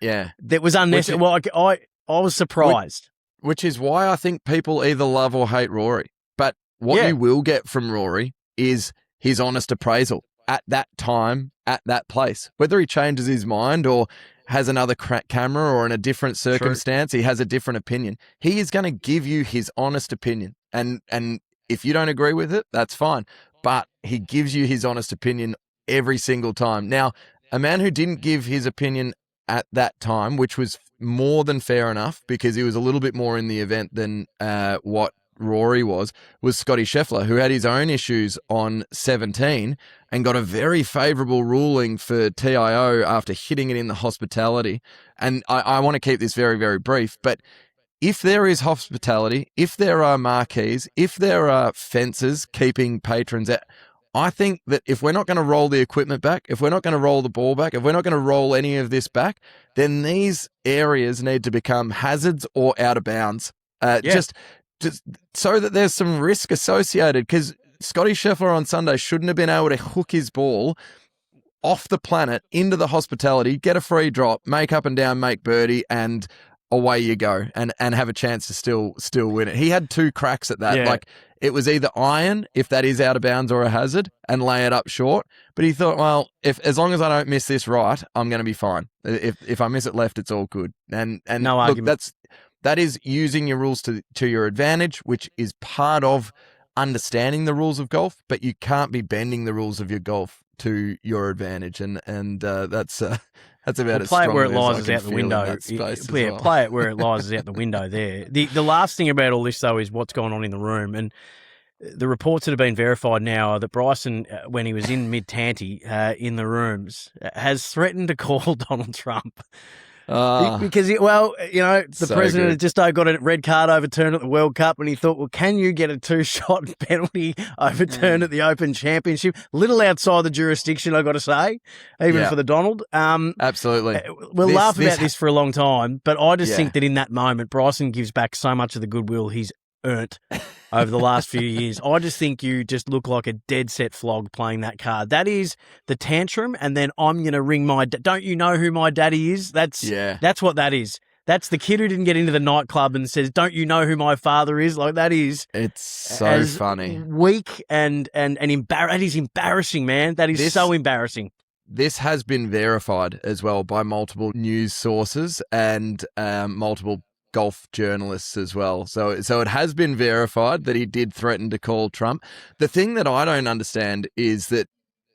That was unnecessary. I was surprised. Which is why I think people either love or hate Rory. But what you will get from Rory is his honest appraisal at that time, at that place. Whether he changes his mind or has another camera or in a different circumstance, he has a different opinion. He is going to give you his honest opinion. And if you don't agree with it, that's fine. But he gives you his honest opinion every single time. Now, a man who didn't give his opinion at that time, which was more than fair enough because he was a little bit more in the event than what Rory was Scotty Scheffler, who had his own issues on 17 and got a very favourable ruling for TIO after hitting it in the hospitality. And I want to keep this very, very brief, but if there is hospitality, if there are marquees, if there are fences keeping patrons out, I think that if we're not going to roll the equipment back, if we're not going to roll the ball back, if we're not going to roll any of this back, then these areas need to become hazards or out of bounds. Just so that there's some risk associated, because Scotty Scheffler on Sunday shouldn't have been able to hook his ball off the planet into the hospitality, get a free drop, make up and down, make birdie, and away you go, and have a chance to still win it. He had 2 cracks at that. Like, it was either iron, if that is out of bounds or a hazard, and lay it up short. But he thought, well, as long as I don't miss this right, I'm going to be fine. If I miss it left, it's all good. And no argument. That is using your rules to your advantage, which is part of understanding the rules of golf. But you can't be bending the rules of your golf to your advantage, and that's about as play it where it strongly lies as I is can out the feel in window. that space as well. Play it where it lies is out the window there. The last thing about all this, though, is what's going on in the room. And the reports that have been verified now are that Bryson, when he was in mid-tanty in the rooms, has threatened to call Donald Trump Because, the So president good. had just got a red card overturned at the World Cup, and he thought, well, can you get a 2-shot penalty overturned at the Open Championship? Little outside the jurisdiction, I got to say, even Yeah. for the Donald. Absolutely. We'll laugh about this for a long time, but I just Yeah. think that in that moment, Bryson gives back so much of the goodwill he's earned over the last few years. I just think you just look like a dead set flog playing that card. That is the tantrum, and then I'm going to ring my don't you know who my daddy is? That's what that is. That's the kid who didn't get into the nightclub and says, don't you know who my father is? Like, that is... It's so funny. Weak and that is embarrassing, man. That is so embarrassing. This has been verified as well by multiple news sources and multiple golf journalists as well. So it has been verified that he did threaten to call Trump. The thing that I don't understand is that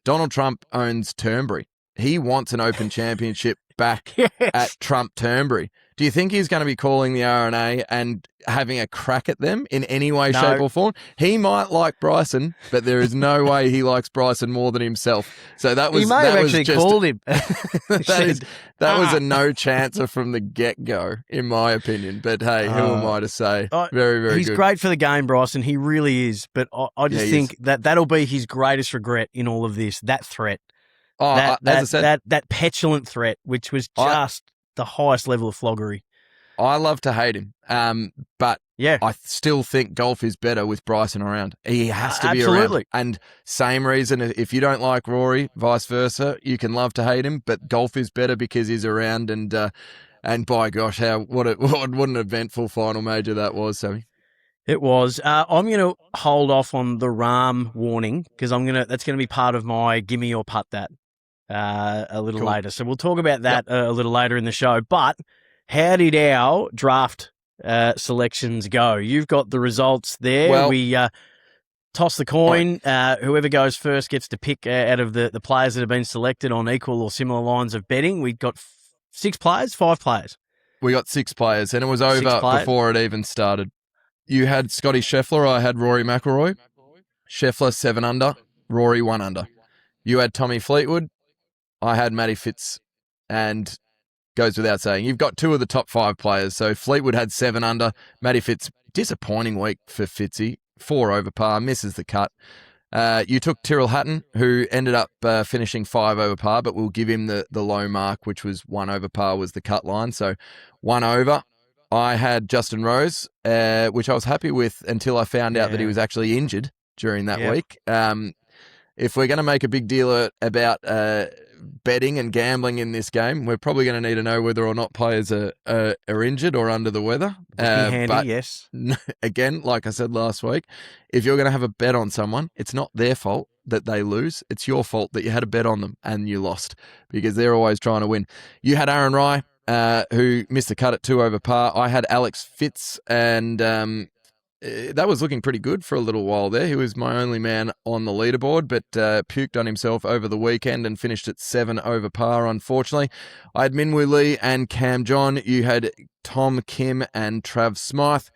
Donald Trump owns Turnberry. He wants an Open Championship back at Trump Turnberry. Do you think he's going to be calling the RNA and having a crack at them in any way, shape or form? He might like Bryson, but there is no way he likes Bryson more than himself. So that was... He may have actually called him. that was a no chancer from the get-go, in my opinion. But hey, who am I to say? Very, very he's good. He's great for the game, Bryson. He really is. But I just think that'll be his greatest regret in all of this, that threat. As I said, that petulant threat, which was just the highest level of floggery. I love to hate him, but I still think golf is better with Bryson around. He has to be around. And same reason, if you don't like Rory, vice versa, you can love to hate him, but golf is better because he's around. And by gosh, what an eventful final major that was, Sammy. It was. I'm going to hold off on the Rahm warning because that's going to be part of my Gimme Or Putt That a little later. So we'll talk about that a little later in the show. But how did our draft selections go? You've got the results there. Well, we toss the coin. Whoever goes first gets to pick out of the players that have been selected on equal or similar lines of betting. We got 5 players. We got 6 players, and it was over before it even started. You had Scotty Scheffler. I had Rory McIlroy. Scheffler 7 under. Rory 1 under. You had Tommy Fleetwood. I had Matty Fitz, and goes without saying, you've got 2 of the top 5 players. So Fleetwood had 7 under. Matty Fitz, disappointing week for Fitzy. 4 over par, misses the cut. You took Tyrrell Hatton, who ended up finishing 5 over par, but we'll give him the low mark, which was 1 over par was the cut line. So 1 over. I had Justin Rose, which I was happy with until I found out that he was actually injured during that week. If we're going to make a big deal about betting and gambling in this game, we're probably going to need to know whether or not players are injured or under the weather. Handy, yes. Again, like I said last week, if you're going to have a bet on someone, it's not their fault that they lose. It's your fault that you had a bet on them and you lost because they're always trying to win. You had Aaron Rye, who missed the cut at 2 over par. I had Alex Fitz, and that was looking pretty good for a little while there. He was my only man on the leaderboard, but puked on himself over the weekend and finished at 7 over par, unfortunately. I had Minwoo Lee and Cam John. You had Tom Kim and Trav Smythe.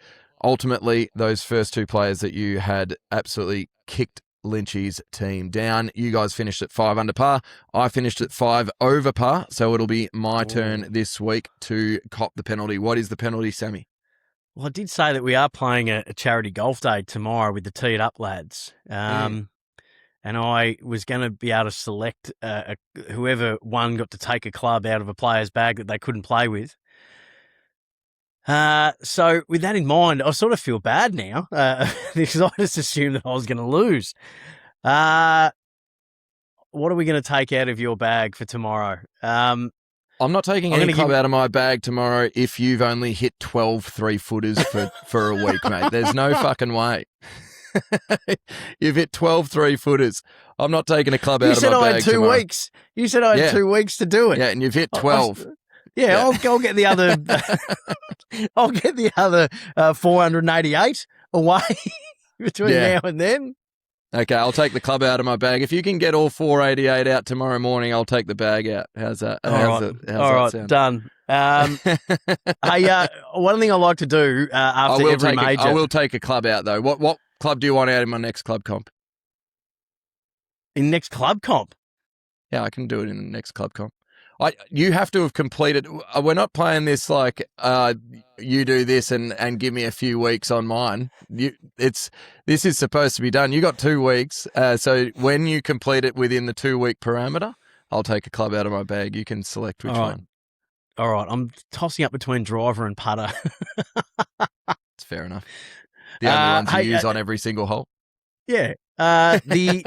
Ultimately, those first 2 players that you had absolutely kicked Lynchy's team down. You guys finished at 5 under par. I finished at 5 over par, so it'll be my turn this week to cop the penalty. What is the penalty, Sammy? Well, I did say that we are playing a charity golf day tomorrow with the At.it lads. And I was going to be able to select whoever won got to take a club out of a player's bag that they couldn't play with. So with that in mind, I sort of feel bad now because I just assumed that I was going to lose. What are we going to take out of your bag for tomorrow? I'm not taking any club out of my bag tomorrow if you've only hit 12 3-footers for a week, mate. There's no fucking way. You've hit 12 3-footers. I'm not taking a club out of my bag tomorrow. You said I had 2 weeks. You said I had 2 weeks to do it. Yeah, and you've hit 12. I'll get the other. I'll get the other 488 away between now and then. Okay, I'll take the club out of my bag. If you can get all 488 out tomorrow morning, I'll take the bag out. How's that? How's that sound? Done. Hey, one thing I like to do after every major. I will take a club out though. What club do you want out in my next club comp? In next club comp? Yeah, I can do it in the next club comp. You have to have completed. We're not playing this like you do this and give me a few weeks on mine. This is supposed to be done. You got 2 weeks. So when you complete it within the 2-week parameter, I'll take a club out of my bag. You can select which one. All right, I'm tossing up between driver and putter. It's fair enough. The only ones you use on every single hole. Yeah. The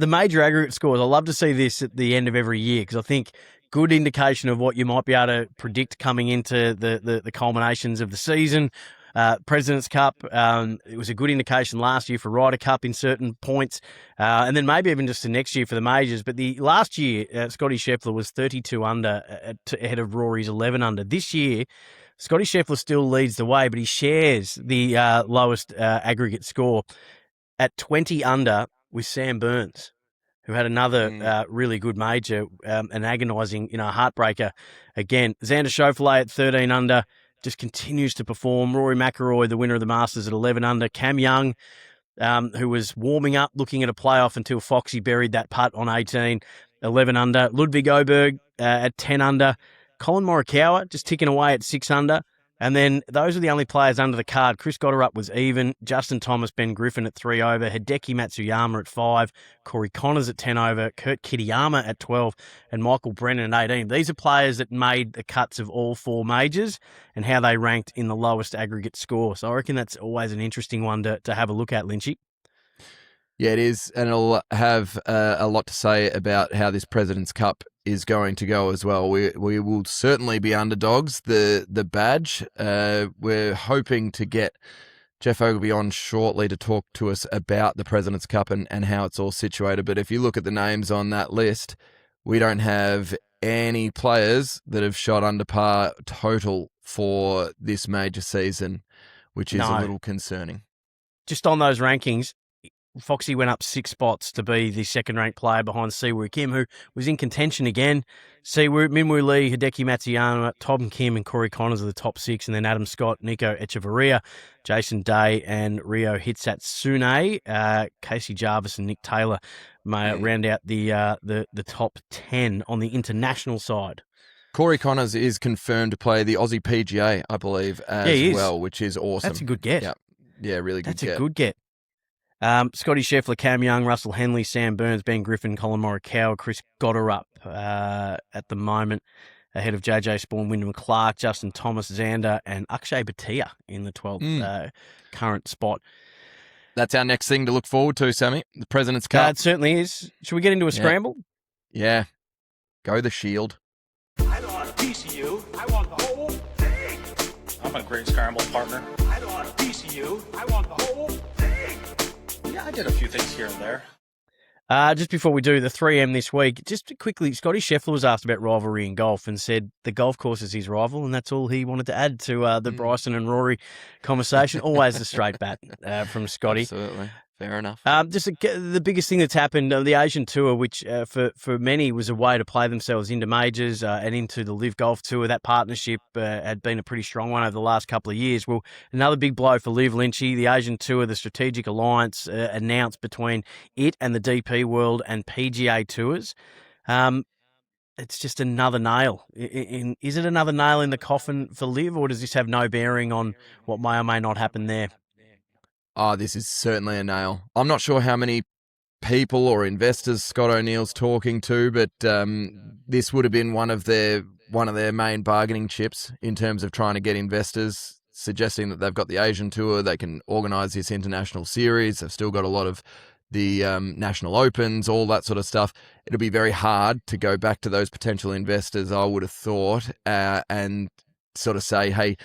major aggregate scores, I love to see this at the end of every year because I think good indication of what you might be able to predict coming into the culminations of the season. President's Cup, it was a good indication last year for Ryder Cup in certain points, and then maybe even just the next year for the majors. But the last year, Scotty Scheffler was 32 under ahead of Rory's 11 under. This year, Scotty Scheffler still leads the way, but he shares the lowest aggregate score at 20 under with Sam Burns, who had another really good major, an agonising, heartbreaker. Again, Xander Schauffele at 13 under just continues to perform. Rory McIlroy, the winner of the Masters, at 11 under. Cam Young, who was warming up, looking at a playoff until Foxy buried that putt on 18, 11 under. Ludwig Oberg at 10 under. Colin Morikawa just ticking away at 6 under. And then those are the only players under the card. Chris Gotterup was even. Justin Thomas, Ben Griffin at 3 over. Hideki Matsuyama at 5. Corey Connors at 10 over. Kurt Kitayama at 12. And Michael Brennan at 18. These are players that made the cuts of all 4 majors and how they ranked in the lowest aggregate score. So I reckon that's always an interesting one to have a look at, Lynchy. Yeah, it is. And it'll have a lot to say about how this President's Cup is going to go as well. We will certainly be underdogs. The badge. We're hoping to get Jeff Ogilvy on shortly to talk to us about the President's Cup and how it's all situated. But if you look at the names on that list, we don't have any players that have shot under par total for this major season, which is a little concerning. Just on those rankings, Foxy went up 6 spots to be the second-ranked player behind Siwoo Kim, who was in contention again. Siwoo, Minwoo Lee, Hideki Matsuyama, Tom Kim and Corey Connors are the top 6, and then Adam Scott, Nico Echevarria, Jason Day and Rio Hitsatsune. Casey Jarvis and Nick Taylor may round out the top 10 on the international side. Corey Connors is confirmed to play the Aussie PGA, I believe, as well, which is awesome. That's a good get. Yeah, really good get. That's a good get. Scotty Scheffler, Cam Young, Russell Henley, Sam Burns, Ben Griffin, Colin Morikawa, Chris Gotterup at the moment, ahead of JJ Spawn, Wyndham Clark, Justin Thomas, Xander, and Akshay Bhatia in the 12th current spot. That's our next thing to look forward to, Sammy. The President's Cup. It certainly is. Should we get into a scramble? Yeah. Go the Shield. I don't want a piece of you. I want the whole thing. I'm a great scramble partner. I don't want a piece of you. I want the whole thing. Yeah, I did a few things here and there. Just before we do the 3M this week, just quickly, Scotty Scheffler was asked about rivalry in golf and said the golf course is his rival, and that's all he wanted to add to the Bryson and Rory conversation. Always the straight bat from Scotty. Absolutely. Fair enough. Just the biggest thing that's happened, the Asian Tour, which for many was a way to play themselves into majors and into the Live Golf Tour. That partnership had been a pretty strong one over the last couple of years. Well, another big blow for Liv Lynchy. The Asian Tour, the strategic alliance announced between it and the DP World and PGA Tours. It's just another nail. Is it another nail in the coffin for Liv, or does this have no bearing on what may or may not happen there? Oh, this is certainly a nail. I'm not sure how many people or investors Scott O'Neill's talking to, but this would have been one of their main bargaining chips in terms of trying to get investors, suggesting that they've got the Asian Tour, they can organise this international series, they've still got a lot of the national opens, all that sort of stuff. It'll be very hard to go back to those potential investors, I would have thought, and sort of say, hey,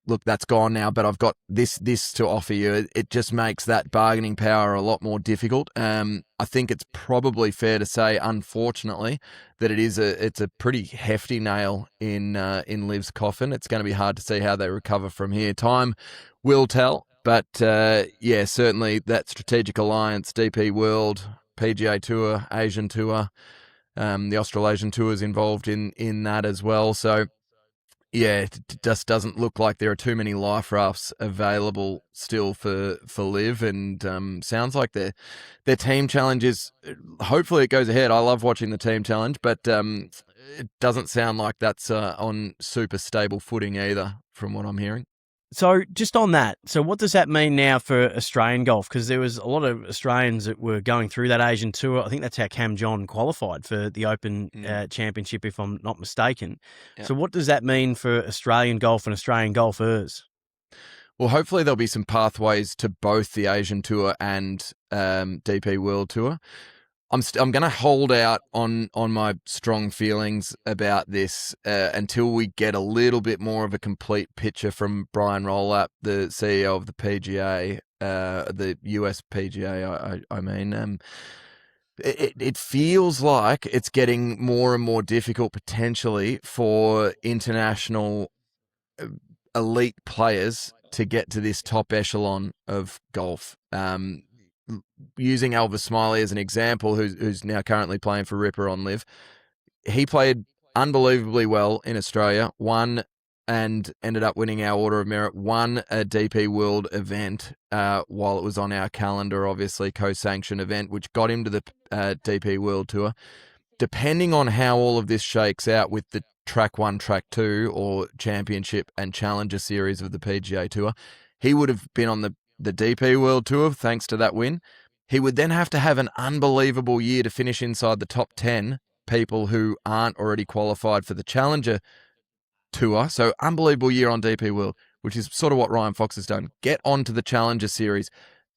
look, that's gone now, but I've got this to offer you. It just makes that bargaining power a lot more difficult. I think it's probably fair to say, unfortunately, that it's a pretty hefty nail in Liv's coffin. It's going to be hard to see how they recover from here. Time will tell, but certainly that strategic alliance, DP World, PGA Tour, Asian Tour, the Australasian Tour is involved in that as well. So Yeah, it just doesn't look like there are too many life rafts available still for Liv, and sounds like their team challenge is. Hopefully, it goes ahead. I love watching the team challenge, but it doesn't sound like that's on super stable footing either, from what I'm hearing. So just on that, so what does that mean now for Australian golf? Because there was a lot of Australians that were going through that Asian tour. I think that's how Cam John qualified for the Open Championship, if I'm not mistaken. Yeah. So what does that mean for Australian golf and Australian golfers? Well, hopefully there'll be some pathways to both the Asian Tour and DP World Tour. I'm going to hold out on my strong feelings about this until we get a little bit more of a complete picture from Brian Rowlap, the CEO of the PGA, the US PGA. I mean, it feels like it's getting more and more difficult potentially for international elite players to get to this top echelon of golf. Using Elvis Smiley as an example, who's now currently playing for Ripper on Liv, he played unbelievably well in Australia, won and ended up winning our Order of Merit, won a DP World event while it was on our calendar, obviously co-sanctioned event, which got him to the DP World Tour. Depending on how all of this shakes out with the Track 1, Track 2 or Championship and Challenger series of the PGA Tour, he would have been on the DP World Tour thanks to that win. He would then have to have an unbelievable year to finish inside the top 10 people who aren't already qualified for the Challenger Tour. So unbelievable year on DP World, which is sort of what Ryan Fox has done. Get onto the Challenger series.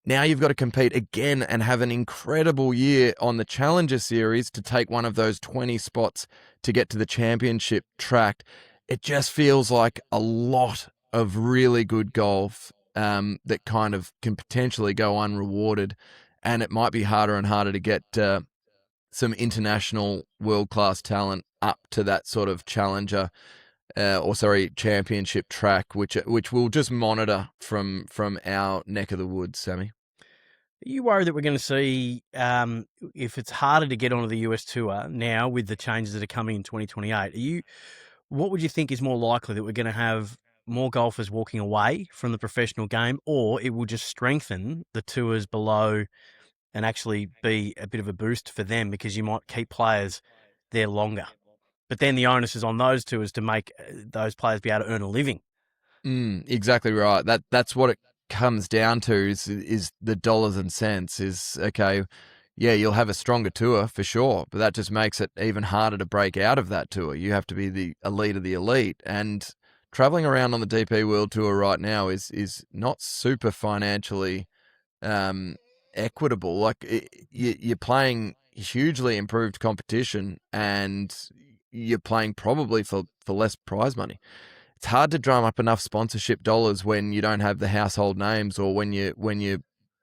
Now you've got to compete again and have an incredible year on the Challenger series to take one of those 20 spots to get to the championship track. It just feels like a lot of really good golf that kind of can potentially go unrewarded, and it might be harder and harder to get some international world-class talent up to that sort of challenger championship track, which we'll just monitor from our neck of the woods, Sammy. Are you worried that we're going to see, if it's harder to get onto the US Tour now with the changes that are coming in 2028, what would you think is more likely, that we're going to have more golfers walking away from the professional game, or it will just strengthen the tours below and actually be a bit of a boost for them because you might keep players there longer? But then the onus is on those tours to make those players be able to earn a living. Exactly right. That's what it comes down to is the dollars and cents. Is okay, yeah, you'll have a stronger tour for sure, but that just makes it even harder to break out of that tour. You have to be the elite of the elite, and traveling around on the DP World Tour right now is not super financially equitable. Like you're playing hugely improved competition, and you're playing probably for less prize money. It's hard to drum up enough sponsorship dollars when you don't have the household names, or when you're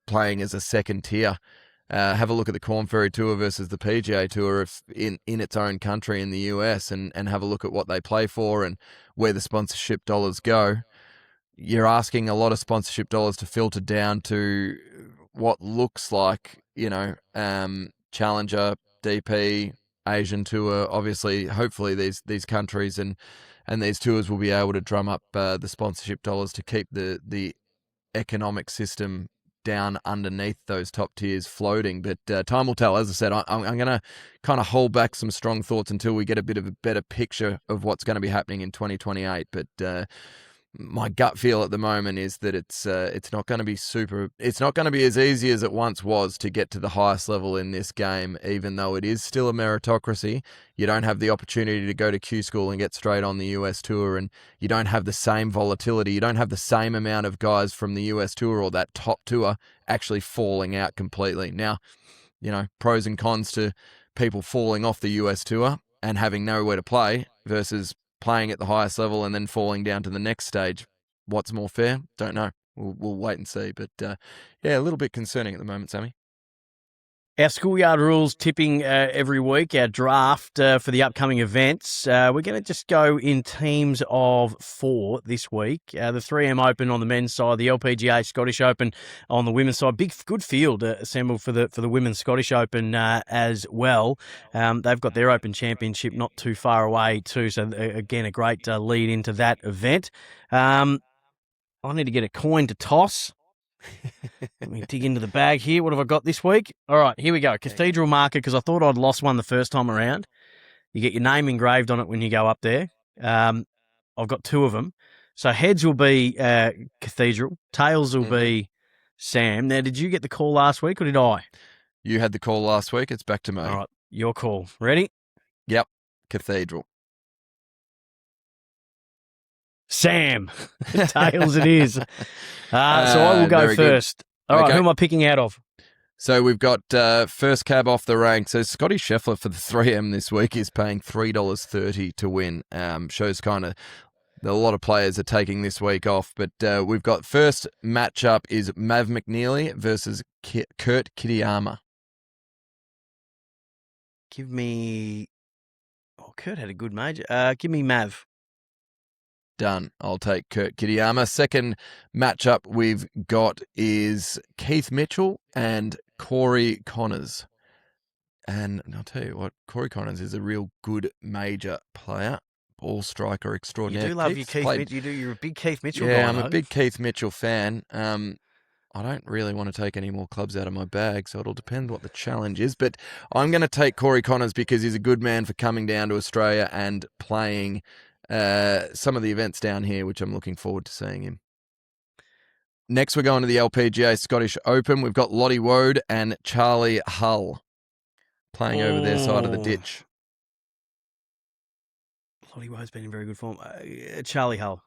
playing as a second tier. Have a look at the Corn Ferry Tour versus the PGA Tour in its own country in the US, and have a look at what they play for and where the sponsorship dollars go. You're asking a lot of sponsorship dollars to filter down to what looks like, Challenger, DP, Asian Tour. Obviously, hopefully these countries and these tours will be able to drum up the sponsorship dollars to keep the economic system down underneath those top tiers floating. But time will tell. As I said, I'm going to kind of hold back some strong thoughts until we get a bit of a better picture of what's going to be happening in 2028. But my gut feel at the moment is that it's not going to be it's not going to be as easy as it once was to get to the highest level in this game, even though it is still a meritocracy. You don't have the opportunity to go to Q school and get straight on the US Tour, and you don't have the same volatility. You don't have the same amount of guys from the US Tour or that top tour actually falling out completely. Now, pros and cons to people falling off the US Tour and having nowhere to play versus playing at the highest level and then falling down to the next stage. What's more fair? Don't know. We'll wait and see. But yeah, a little bit concerning at the moment, Sammy. Our schoolyard rules tipping every week, our draft for the upcoming events. We're going to just go in teams of 4 this week. The 3M Open on the men's side, the LPGA Scottish Open on the women's side. Good field assembled for the women's Scottish Open as well. They've got their Open Championship not too far away too, so again, a great lead into that event. I need to get a coin to toss. Let me dig into the bag here. What have I got this week? All right, here we go. Cathedral marker, because I thought I'd lost one the first time around. You get your name engraved on it when you go up there. I've got 2 of them. So heads will be Cathedral. Tails will be Sam. Now, did you get the call last week or did I? You had the call last week. It's back to me. All right, your call. Ready? Yep. Cathedral. Sam. Tails it is. So I will go very first. good. All right, Okay. who am I picking out of? So we've got first cab off the rank. So Scotty Scheffler for the 3M this week is paying $3.30 to win. Shows kind of a lot of players are taking this week off. But we've got first matchup is Mav McNeely versus Kurt Kitayama. Give me... Oh, Kurt had a good major. Give me Mav. Done. I'll take Kurt Kitayama. Second matchup we've got is Keith Mitchell and Corey Connors. And I'll tell you what, Corey Connors is a real good major player, ball striker You extraordinaire. do love your Keith's Keith played- Mitchell. You're a big Keith Mitchell guy. Yeah, I'm a though. big Keith Mitchell fan. I don't really want to take any more clubs out of my bag, so it'll depend what the challenge is. But I'm going to take Corey Connors because he's a good man for coming down to Australia and playing some of the events down here, which I'm looking forward to seeing him. Next, we're going to the LPGA Scottish Open. We've got Lottie Woad and Charlie Hull playing over their side of the Oh. ditch. Lottie Woe's been in very good form. Charlie Hull.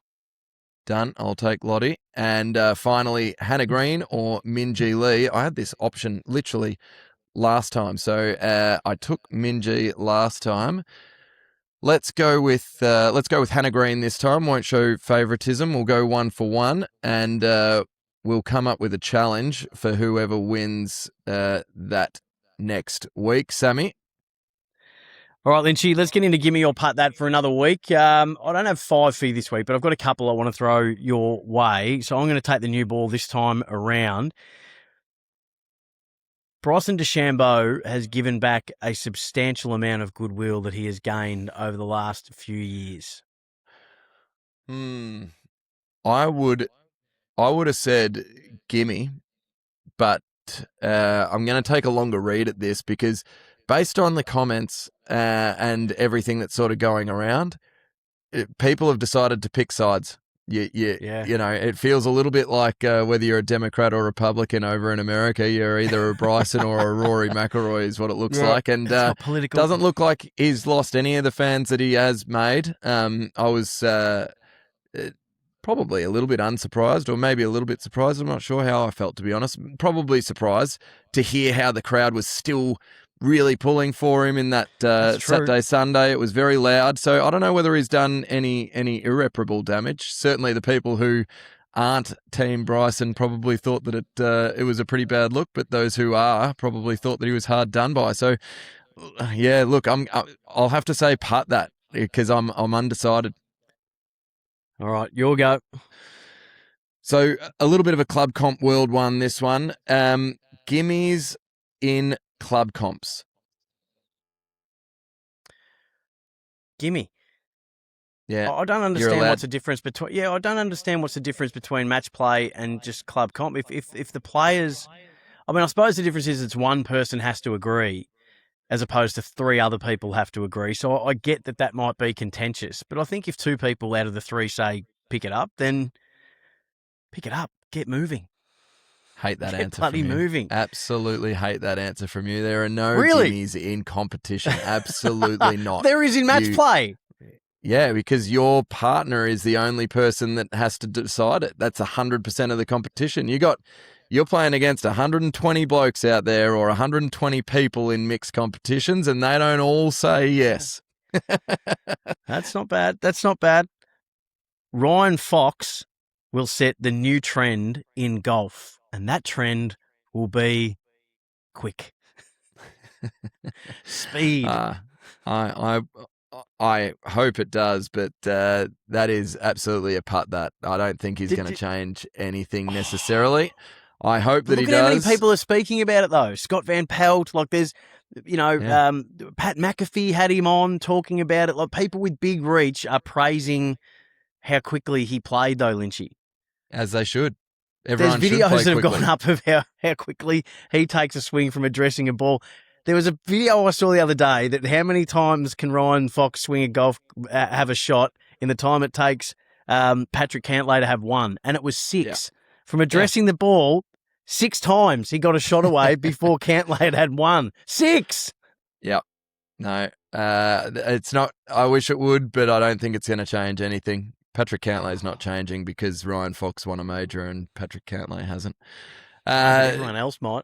Done. I'll take Lottie. And finally, Hannah Green or Minjee Lee. I had this option literally last time, so I took Minjee last time. Let's go with Hannah Green this time. Won't show favouritism. We'll go 1 for 1, and we'll come up with a challenge for whoever wins that next week. Sammy. All right, Lynchy, let's get into Gimme Or Putt That for another week. I don't have 5 for you this week, but I've got a couple I want to throw your way. So I'm going to take the new ball this time around. Bryson DeChambeau has given back a substantial amount of goodwill that he has gained over the last few years. I would have said gimme, but I'm going to take a longer read at this because based on the comments and everything that's sort of going around, people have decided to pick sides. You know, it feels a little bit like whether you're a Democrat or Republican over in America, you're either a Bryson or a Rory McIlroy is what it looks like. And It's not political. doesn't look like he's lost any of the fans that he has made. I was probably a little bit unsurprised or maybe a little bit surprised. I'm not sure how I felt, to be honest. Probably surprised to hear how the crowd was still really pulling for him in that Saturday, Sunday. It was very loud. So I don't know whether he's done any irreparable damage. Certainly the people who aren't Team Bryson probably thought that it was a pretty bad look, but those who are probably thought that he was hard done by. So yeah, look, I'll have to say putt that because I'm undecided. All right, your go. So a little bit of a club comp world one, this one. Gimmies in club comps. Gimme. Yeah. I don't you're understand allowed- what's the difference between. Yeah, I don't understand what's the difference between match play and just club comp. If the players, I mean, I suppose the difference is it's one person has to agree, as opposed to 3 other people have to agree. So I get that might be contentious, but I think if 2 people out of the 3 say pick it up, then pick it up, get moving. Hate that Get answer bloody from you. moving. Absolutely hate that answer from you. There are no Really? gimmies in competition. Absolutely not. There is in match You- play. Yeah, because your partner is the only person that has to decide it. That's 100% of the competition. You're playing against 120 blokes out there or 120 people in mixed competitions, and they don't all say yes. That's not bad. That's not bad. Ryan Fox will set the new trend in golf, and that trend will be quick. Speed. I hope it does, but that is absolutely a putt that. I don't think he's going to change anything necessarily. I hope that he does. Look at how many people are speaking about it, though. Scott Van Pelt, like there's, Pat McAfee had him on talking about it. Like people with big reach are praising how quickly he played, though, Lynchy. As they should. Everyone There's should videos play that have quickly. gone up of how quickly he takes a swing from addressing a ball. There was a video I saw the other day that how many times can Ryan Fox swing a golf, have a shot in the time it takes Patrick Cantlay to have one, and it was 6. Yeah. From addressing the ball, 6 times he got a shot away before Cantlay had one. 6! Yep. No, it's not. I wish it would, but I don't think it's going to change anything. Patrick Cantlay's not changing because Ryan Fox won a major and Patrick Cantlay hasn't. Everyone else might.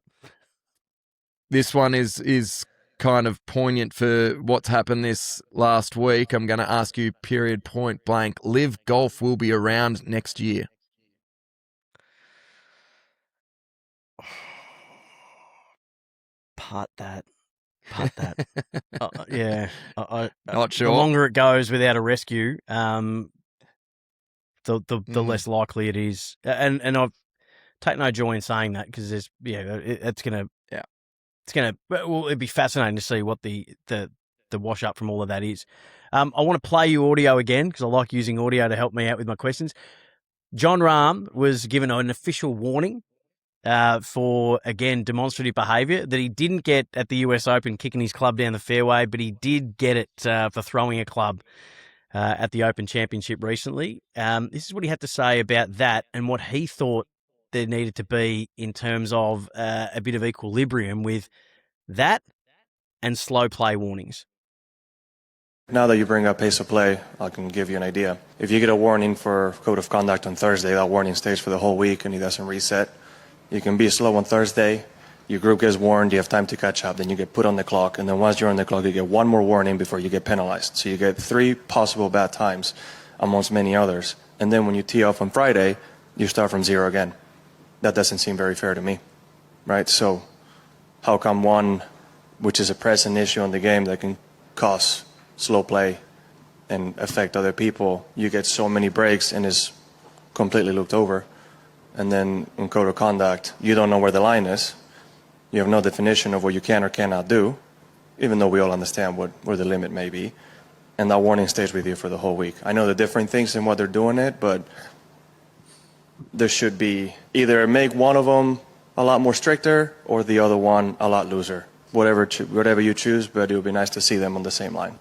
This one is kind of poignant for what's happened this last week. I'm going to ask you period point blank. Live Golf will be around next year. Putt that. Yeah. Not sure. The longer it goes without a rescue, the less likely it is. And I've take no joy in saying that because there's it'd be fascinating to see what the wash up from all of that is. I want to play you audio again because I like using audio to help me out with my questions. Jon Rahm was given an official warning for, again, demonstrative behaviour that he didn't get at the US Open kicking his club down the fairway, but he did get it for throwing a club at the Open Championship recently. This is what he had to say about that and what he thought there needed to be in terms of a bit of equilibrium with that and slow play warnings. Now that you bring up pace of play, I can give you an idea. If you get a warning for code of conduct on Thursday, that warning stays for the whole week and he doesn't reset. You can be slow on Thursday, your group gets warned, you have time to catch up, then you get put on the clock, and then once you're on the clock, you get one more warning before you get penalized. So you get 3 possible bad times amongst many others. And then when you tee off on Friday, you start from 0 again. That doesn't seem very fair to me, right? So how come one, which is a present issue in the game that can cause slow play and affect other people, you get so many breaks and is completely looked over? And then in code of conduct, you don't know where the line is. You have no definition of what you can or cannot do, even though we all understand where the limit may be. And that warning stays with you for the whole week. I know the different things in what they're doing it, but there should be either make one of them a lot more stricter or the other one a lot looser. Whatever you choose, but it would be nice to see them on the same line.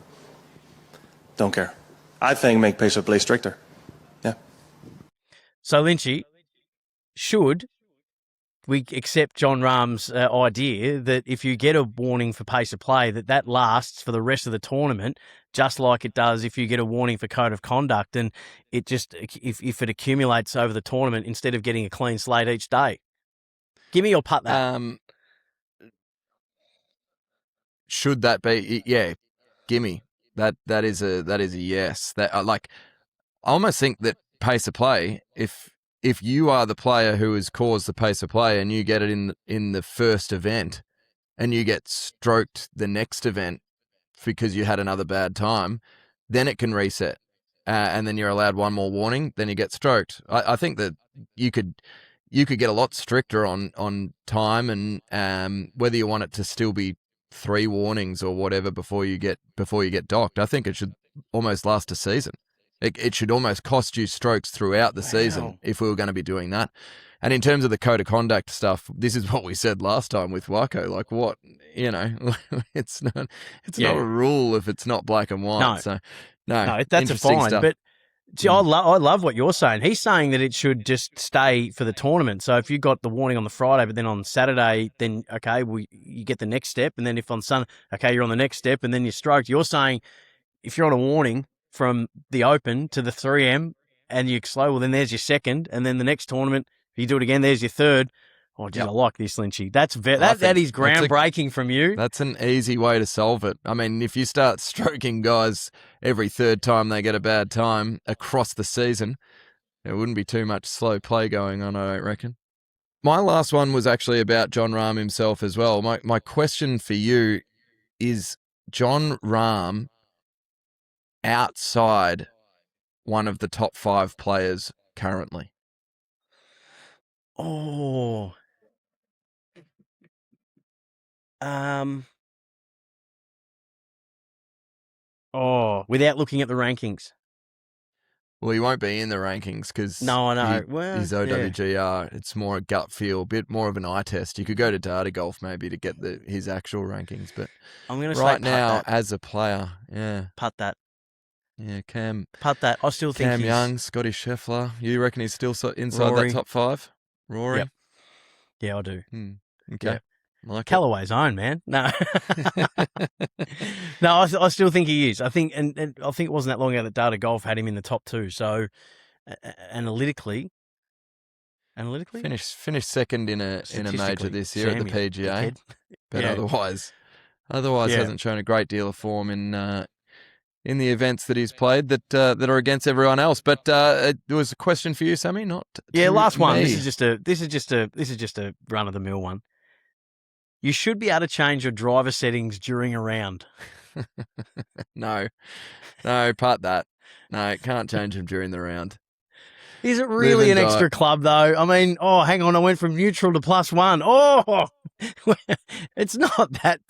Don't care. I think make pace of play stricter. Yeah. So, Lynchy, should we accept Jon Rahm's idea that if you get a warning for pace of play, that lasts for the rest of the tournament, just like it does if you get a warning for code of conduct, and it just if it accumulates over the tournament instead of getting a clean slate each day? Gimme or putt that. Should that be? Yeah, gimme. That is a yes. That I almost think that pace of play, if you are the player who has caused the pace of play and you get it in the first event and you get stroked the next event because you had another bad time, then it can reset. And then you're allowed one more warning, then you get stroked. I think that you could get a lot stricter on time and whether you want it to still be 3 warnings or whatever before you get docked. I think it should almost last a season. It should almost cost you strokes throughout the season if we were going to be doing that. And in terms of the code of conduct stuff, this is what we said last time with Waco. Like what, it's not a rule if it's not black and white. No. So no, that's a fine. Stuff. But see, I love what you're saying. He's saying that it should just stay for the tournament. So if you got the warning on the Friday, but then on Saturday, then you get the next step, and then if on Sunday, you're on the next step, and then you're stroked. You're saying if you're on a warning from the Open to the 3M and you're slow, well, then there's your second, and then the next tournament, if you do it again, there's your third. Oh, geez, I like this, Lynchy. That is groundbreaking from you. That's an easy way to solve it. I mean, if you start stroking guys every third time they get a bad time across the season, there wouldn't be too much slow play going on, I don't reckon. My last one was actually about Jon Rahm himself as well. My question for you is John Rahm outside one of the top 5 players currently? Oh. Without looking at the rankings. Well, he won't be in the rankings because No, I know. Well, he's OWGR. It's more a gut feel, a bit more of an eye test. You could go to Data Golf maybe to get his actual rankings, but I'm going to right say now Putt That. as a player, yeah, Putt That. yeah, Cam Putt That. I still think Young, Scotty Scheffler. You reckon he's still inside Rory. that top 5? Rory. Yep. Yeah, I do. Okay. Yep. Like Callaway's own, man. No, no, I still think he is. I think, and I think it wasn't that long ago that Data Golf had him in the top 2. So, analytically, Finished second in a major this year at the Sammy, PGA, but Yeah. otherwise Yeah. hasn't shown a great deal of form in the events that he's played that are against everyone else. But there was a question for you, Sammy. Not to last one. me. This is just a run of the mill one. You should be able to change your driver settings during a round. No, Putt That. No, can't change them during the round. Is it really an extra club, though? I mean, hang on, I went from neutral to +1. Oh, it's not that.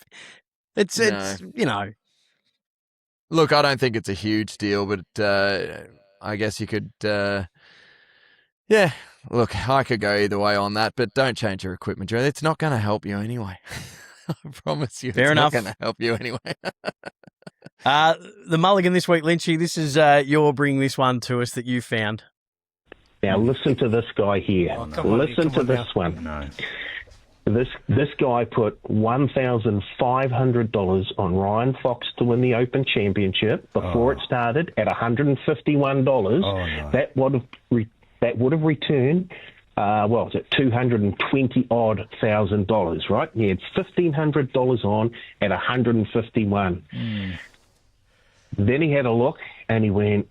It's you know. Look, I don't think it's a huge deal, but I guess you could. Yeah, look, I could go either way on that, but don't change your equipment. It's not going to help you anyway. I promise you, Fair enough. Not going to help you anyway. The mulligan this week, Lynchy. This is you're bringing this one to us that you found. Now listen to this guy here. Listen to this one. No. This guy put $1,500 on Ryan Fox to win the Open Championship before it started at $151. Oh, no. That would have returned. What was it, $220,000, right? He had $1,500 on at 151. Then he had a look and he went,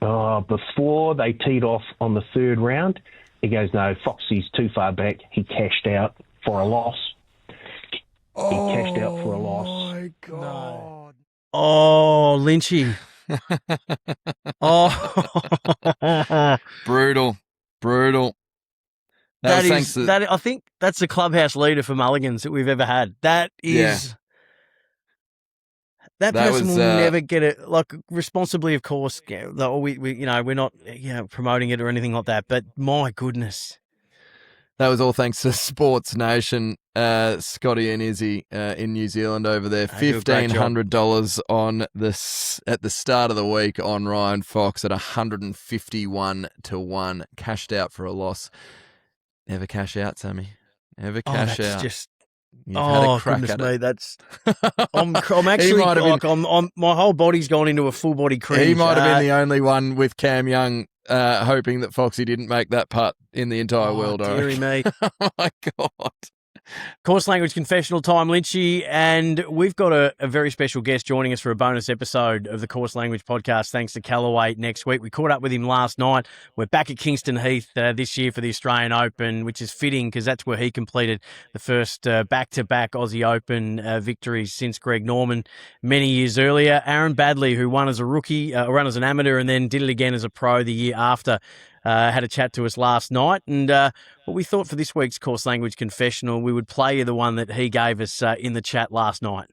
before they teed off on the 3rd round, he goes, no, Foxy's too far back. He cashed out for a loss. My God. No. Oh, Lynchy. Brutal. I think that's the clubhouse leader for mulligans that we've ever had. That is. That person will never get it, like, responsibly, of course. We're not promoting it or anything like that, but my goodness. That was all thanks to Sports Nation, Scotty and Izzy in New Zealand over there. $1,500 on this at the start of the week on Ryan Fox at 151 to 1, cashed out for a loss. Never cash out, Sammy. Never cash out. You've had a crack goodness at me, it. that's. I'm actually like I'm my whole body's gone into a full body cringe. He might have been the only one with Cam Young hoping that Foxy didn't make that putt in the entire world. Dearie me. Oh my God. Course Language Confessional time, Lynchy, and we've got a very special guest joining us for a bonus episode of the Course Language podcast, thanks to Callaway next week. We caught up with him last night. We're back at Kingston Heath this year for the Australian Open, which is fitting because that's where he completed the first back-to-back Aussie Open victories since Greg Norman many years earlier. Aaron Baddeley, who won as a rookie, ran as an amateur, and then did it again as a pro the year after, had a chat to us last night, and what we thought for this week's Course Language Confessional, we would play you the one that he gave us in the chat last night.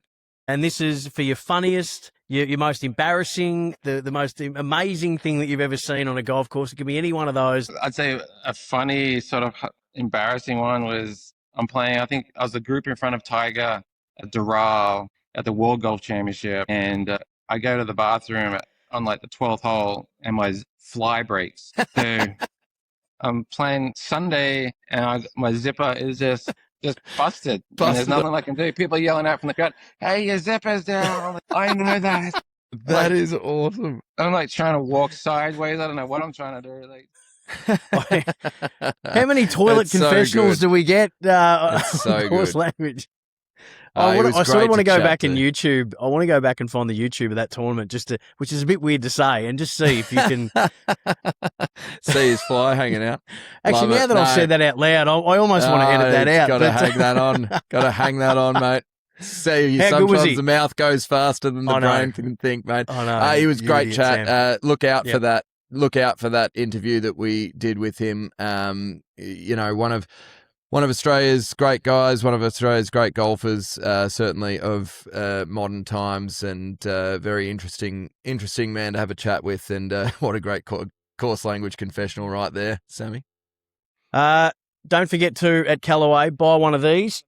And this is for your funniest, your most embarrassing, the most amazing thing that you've ever seen on a golf course. It could be any one of those. I'd say a funny, sort of embarrassing one was I'm playing, I think I was the group in front of Tiger at Doral at the World Golf Championship, and I go to the bathroom on like the 12th hole and my fly breaks. So I'm playing Sunday and my zipper is just busted. And there's nothing I can do. People are yelling out from the crowd, hey, your zipper's down. I'm like, I know that. That is awesome. I'm like trying to walk sideways. I don't know what I'm trying to do. Like, how many toilet confessionals do we get so Course good. Language? I sort of want to go back and YouTube. I want to go back and find the YouTube of that tournament, which is a bit weird to say, and just see if you can see his fly hanging out. Actually, now that I've said that out loud, I almost want to edit that out. Got to hang that on. Got to hang that on, mate. See, How good was sometimes he? the mouth goes faster than the I know. brain can think, mate. I know. He was great Idiot, chat. Sam. Look out for Yep. that. Look out for that interview that we did with him. One of Australia's great guys, one of Australia's great golfers, certainly of modern times, and very interesting man to have a chat with. And what a great course language confessional right there, Sammy. Don't forget to, at Callaway, buy one of these.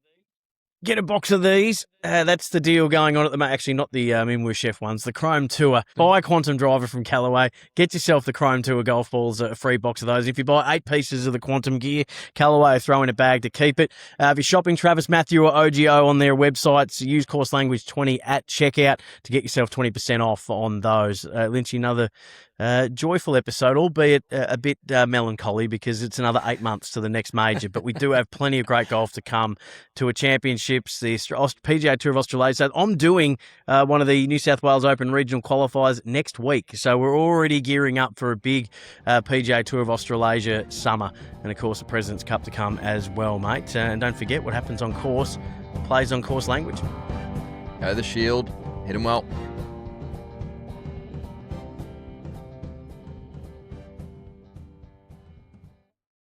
Get a box of these. That's the deal going on at the moment. Actually, not the Minwoo Chef ones, the Chrome Tour. Buy a Quantum Driver from Callaway. Get yourself the Chrome Tour golf balls, a free box of those. If you buy 8 pieces of the Quantum gear, Callaway throw in a bag to keep it. If you're shopping Travis Matthew or OGO on their websites, use Course Language 20 at checkout to get yourself 20% off on those. Lynchy, another joyful episode, albeit a bit melancholy because it's another 8 months to the next major. But we do have plenty of great golf to come. Tour Championships, the PGA Tour of Australasia. So I'm doing one of the New South Wales Open regional qualifiers next week. So we're already gearing up for a big PGA Tour of Australasia summer. And, of course, the President's Cup to come as well, mate. And don't forget, what happens on course plays on Course Language. Go the Shield. Hit him well.